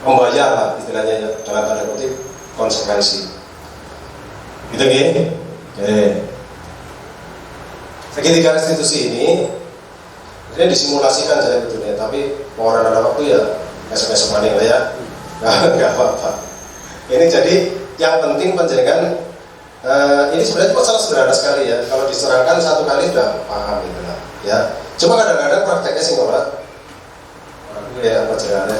membayar lah istilahnya ya, dalam tanda kutip konsekuensi. Gitu gini. Oke. Segitiga restitusi ini disimulasikan saya betulnya, tapi mau orang ada waktu ya SMS maning lah ya, nggak apa-apa. Ini jadi yang penting panjenengan ini sebenarnya masalah sederhana sekali ya. Kalau diserahkan satu kali sudah paham gitu lah ya. Cuma kadang-kadang prakteknya sih nggak ya perjalanan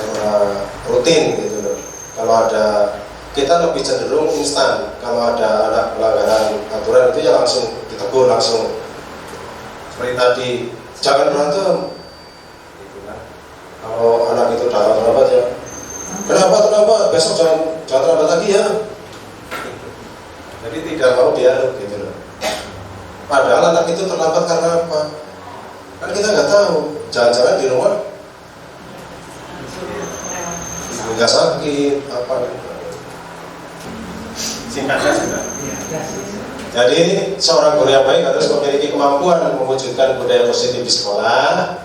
rutin gitu loh. Kalau ada kita lebih cenderung instan. Kalau ada anak pelanggaran aturan itu ya langsung ditegur langsung. Seperti tadi, jangan berantem. Gitu kan. Kalau anak itu datang terlambat ya, kenapa? Besok jangan terlambat lagi ya. Jadi tidak mau dialog gitu loh. Padahal anak itu terlambat karena apa? Kan kita nggak tahu. Jangan-jangan di rumah nggak sakit apa? Singkatnya sudah. Jadi seorang guru yang baik harus memiliki kemampuan mewujudkan budaya positif di sekolah.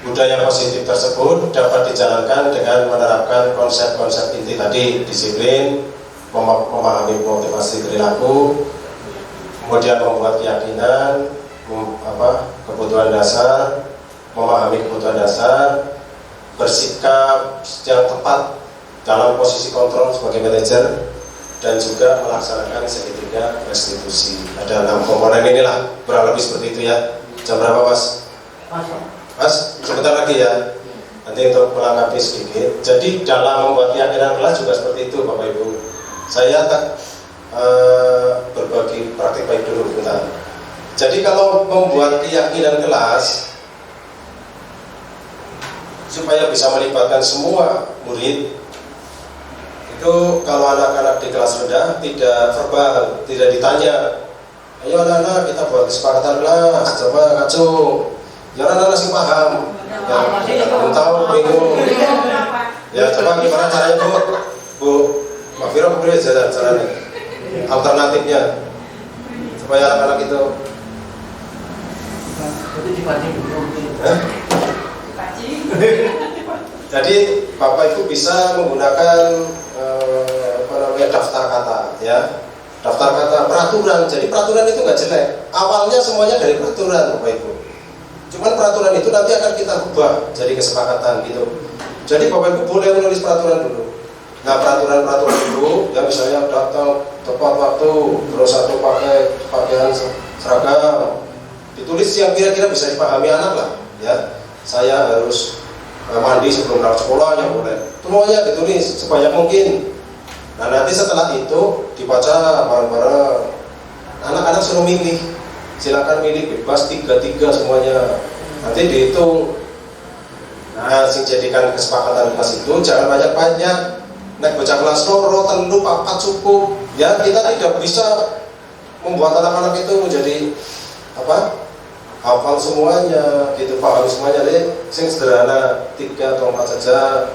Budaya positif tersebut dapat dijalankan dengan menerapkan konsep-konsep inti tadi, disiplin, memahami motivasi perilaku, kemudian membuat keyakinan, kebutuhan dasar, memahami kebutuhan dasar, bersikap yang tepat dalam posisi kontrol sebagai manajer, dan juga melaksanakan segitiga restitusi. Ada 6 komponen inilah, kurang lebih seperti itu ya. Jam berapa mas? Mas, sebentar lagi ya. Nanti untuk melengkapi sedikit. Jadi dalam membuat keyakinan kelas juga seperti itu Bapak Ibu. Saya berbagi praktik baik dulu bentar. Jadi kalau membuat keyakinan kelas supaya bisa melibatkan semua murid, itu kalau anak-anak di kelas rendah tidak verbal, tidak ditanya, ayo anak-anak kita buat kesepakatan kelas, coba ngacung, jangan anak sih paham, yang belum tahu bingung, ya coba gimana caranya bu, Mbak Viro boleh caranya, alternatifnya, supaya anak-anak itu, jadi Bapak Ibu bisa menggunakan daftar kata ya, daftar kata peraturan. Jadi peraturan itu nggak jelek, awalnya semuanya dari peraturan Bapak Ibu, cuman peraturan itu nanti akan kita ubah jadi kesepakatan gitu. Jadi Bapak Ibu boleh menulis peraturan dulu. Nah peraturan dulu ya, misalnya datang tepat waktu, terus satu pakai pakaian seragam, ditulis yang kira-kira bisa dipahami anak lah ya. Saya harus mandi sebelum berangkat sekolah ya boleh, semuanya ditulis sebanyak mungkin. Nah nanti setelah itu dibaca bareng-bareng, anak-anak suruh milih, silakan milih bebas 3 semuanya, nanti dihitung. Nah sing jadikan kesepakatan kelas itu jangan banyak-banyak, naik bocah kelas loro, telu, papat cukup ya. Kita tidak bisa membuat anak-anak itu menjadi hafal semuanya gitu, paham semuanya. Jadi sing sederhana 3 atau 4 saja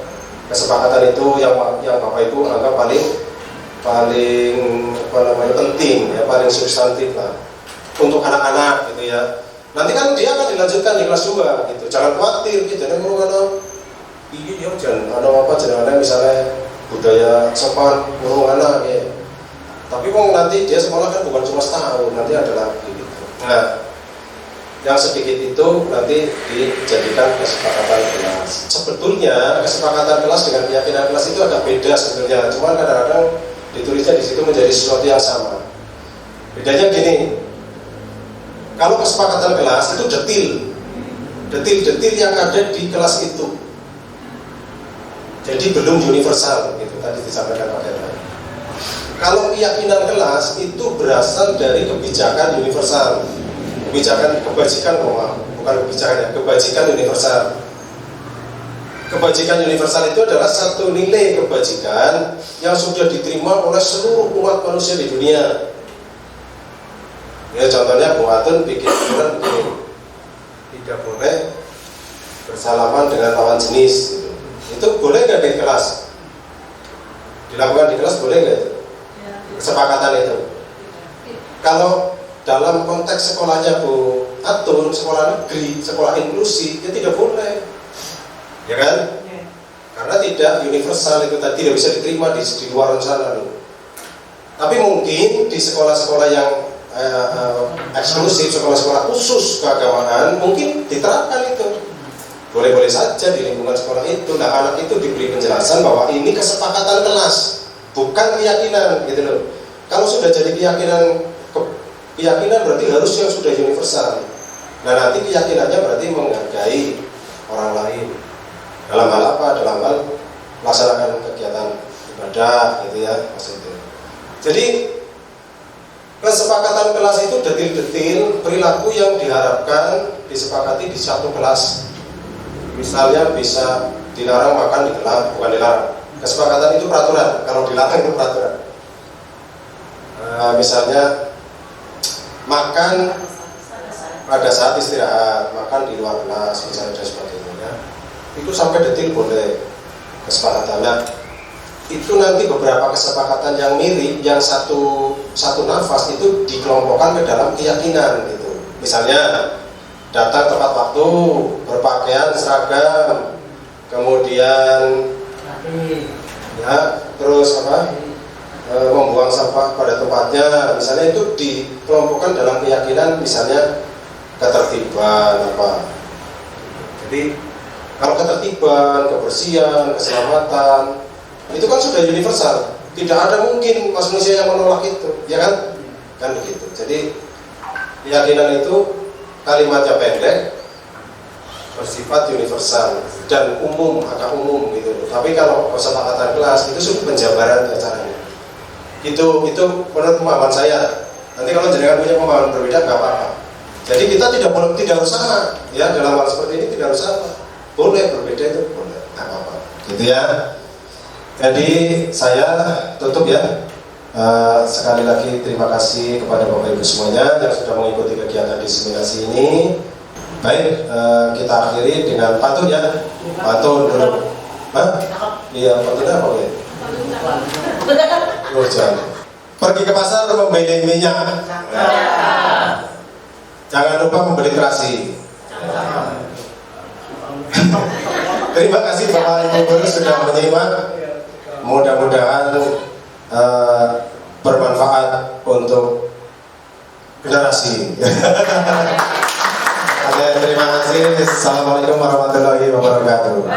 kesepakatan itu yang Bapak Ibu anggap paling penting ya, paling substantif lah untuk anak-anak gitu ya. Nanti kan dia akan dilanjutkan di kelas 2 gitu. Jangan khawatir gitu, jangan ngurung ini dia jangan ada apa jangan misalnya budaya sopan ngurung anak ya. Tapi nanti dia sekolah kan bukan cuma setahun, nanti ada lagi gitu. Nah, yang sedikit itu nanti dijadikan kesepakatan kelas. Sebetulnya kesepakatan kelas dengan keyakinan kelas itu agak beda sebenarnya. Cuma kadang-kadang ditulisnya di situ menjadi sesuatu yang sama. Bedanya gini, kalau kesepakatan kelas itu detil yang ada di kelas itu. Jadi belum universal, gitu tadi disampaikan Pak Heru. Kalau keyakinan kelas itu berasal dari kebijakan universal, kebajikan universal. Kebajikan universal itu adalah satu nilai kebajikan yang sudah diterima oleh seluruh umat manusia di dunia. Ya, contohnya Bung Atun bikin aturan begini, tidak boleh bersalaman dengan lawan jenis. Gitu. Itu boleh nggak di kelas? Dilakukan di kelas boleh nggak itu? Kesepakatan itu. Kalau dalam konteks sekolahnya Bu Atun, sekolah negeri, sekolah inklusi, ya tidak boleh, ya kan? Karena tidak universal itu tadi, tidak bisa diterima di luar sana. Tapi mungkin di sekolah-sekolah yang eksklusif, sekolah-sekolah khusus keagamaan, mungkin diterapkan itu. Boleh-boleh saja di lingkungan sekolah itu. Nah, anak itu diberi penjelasan bahwa ini kesepakatan kelas, bukan keyakinan, gitu loh. Kalau sudah jadi keyakinan berarti harus yang sudah universal. Nah, nanti keyakinannya berarti menghargai orang lain. Dalam hal apa? Dalam hal melaksanakan kegiatan ibadah, gitu ya, maksudnya. Jadi kesepakatan kelas itu detil-detil perilaku yang diharapkan disepakati di satu kelas. Misalnya bisa dilarang makan di kelas, bukan dilarang. Kesepakatan itu peraturan, kalau dilarang itu peraturan. Misalnya makan pada saat istirahat, makan di luar kelas, misalnya dan sebagainya. Itu sampai detil boleh kesepakatannya. Itu nanti beberapa kesepakatan yang mirip, yang satu nafas itu dikelompokkan ke dalam keyakinan gitu. Misalnya datang tepat waktu, berpakaian seragam, kemudian ya terus membuang sampah pada tempatnya, misalnya itu dikelompokkan dalam keyakinan, misalnya ketertiban apa. Jadi kalau ketertiban, kebersihan, keselamatan itu kan sudah universal, tidak ada mungkin manusia yang menolak itu, ya kan? Kan begitu. Jadi keyakinan itu kalimatnya pendek, bersifat universal dan umum, agak umum gitu. Tapi kalau kesepakatan kelas itu sudah penjabaran caranya. Itu menurut pemahaman saya. Nanti kalau jenengan punya pemahaman berbeda nggak apa-apa. Jadi kita tidak harus sama, ya dalam hal seperti ini tidak harus sama. Boleh berbeda itu boleh, nggak apa-apa. Gitu ya. Jadi saya tutup ya. Sekali lagi terima kasih kepada Bapak Ibu semuanya yang sudah mengikuti kegiatan diseminasi ini. Baik, kita akhiri dengan pantun ya. Pantun dulu. Hah? Iya, pantunnya apa ya? Oh, jangan. Pergi ke pasar membeli minyak. Jangan lupa membeli terasi. Terima kasih Bapak Ibu Guru sudah menyimak. Mudah-mudahan bermanfaat untuk generasi. Oke, terima kasih. Assalamualaikum warahmatullahi wabarakatuh.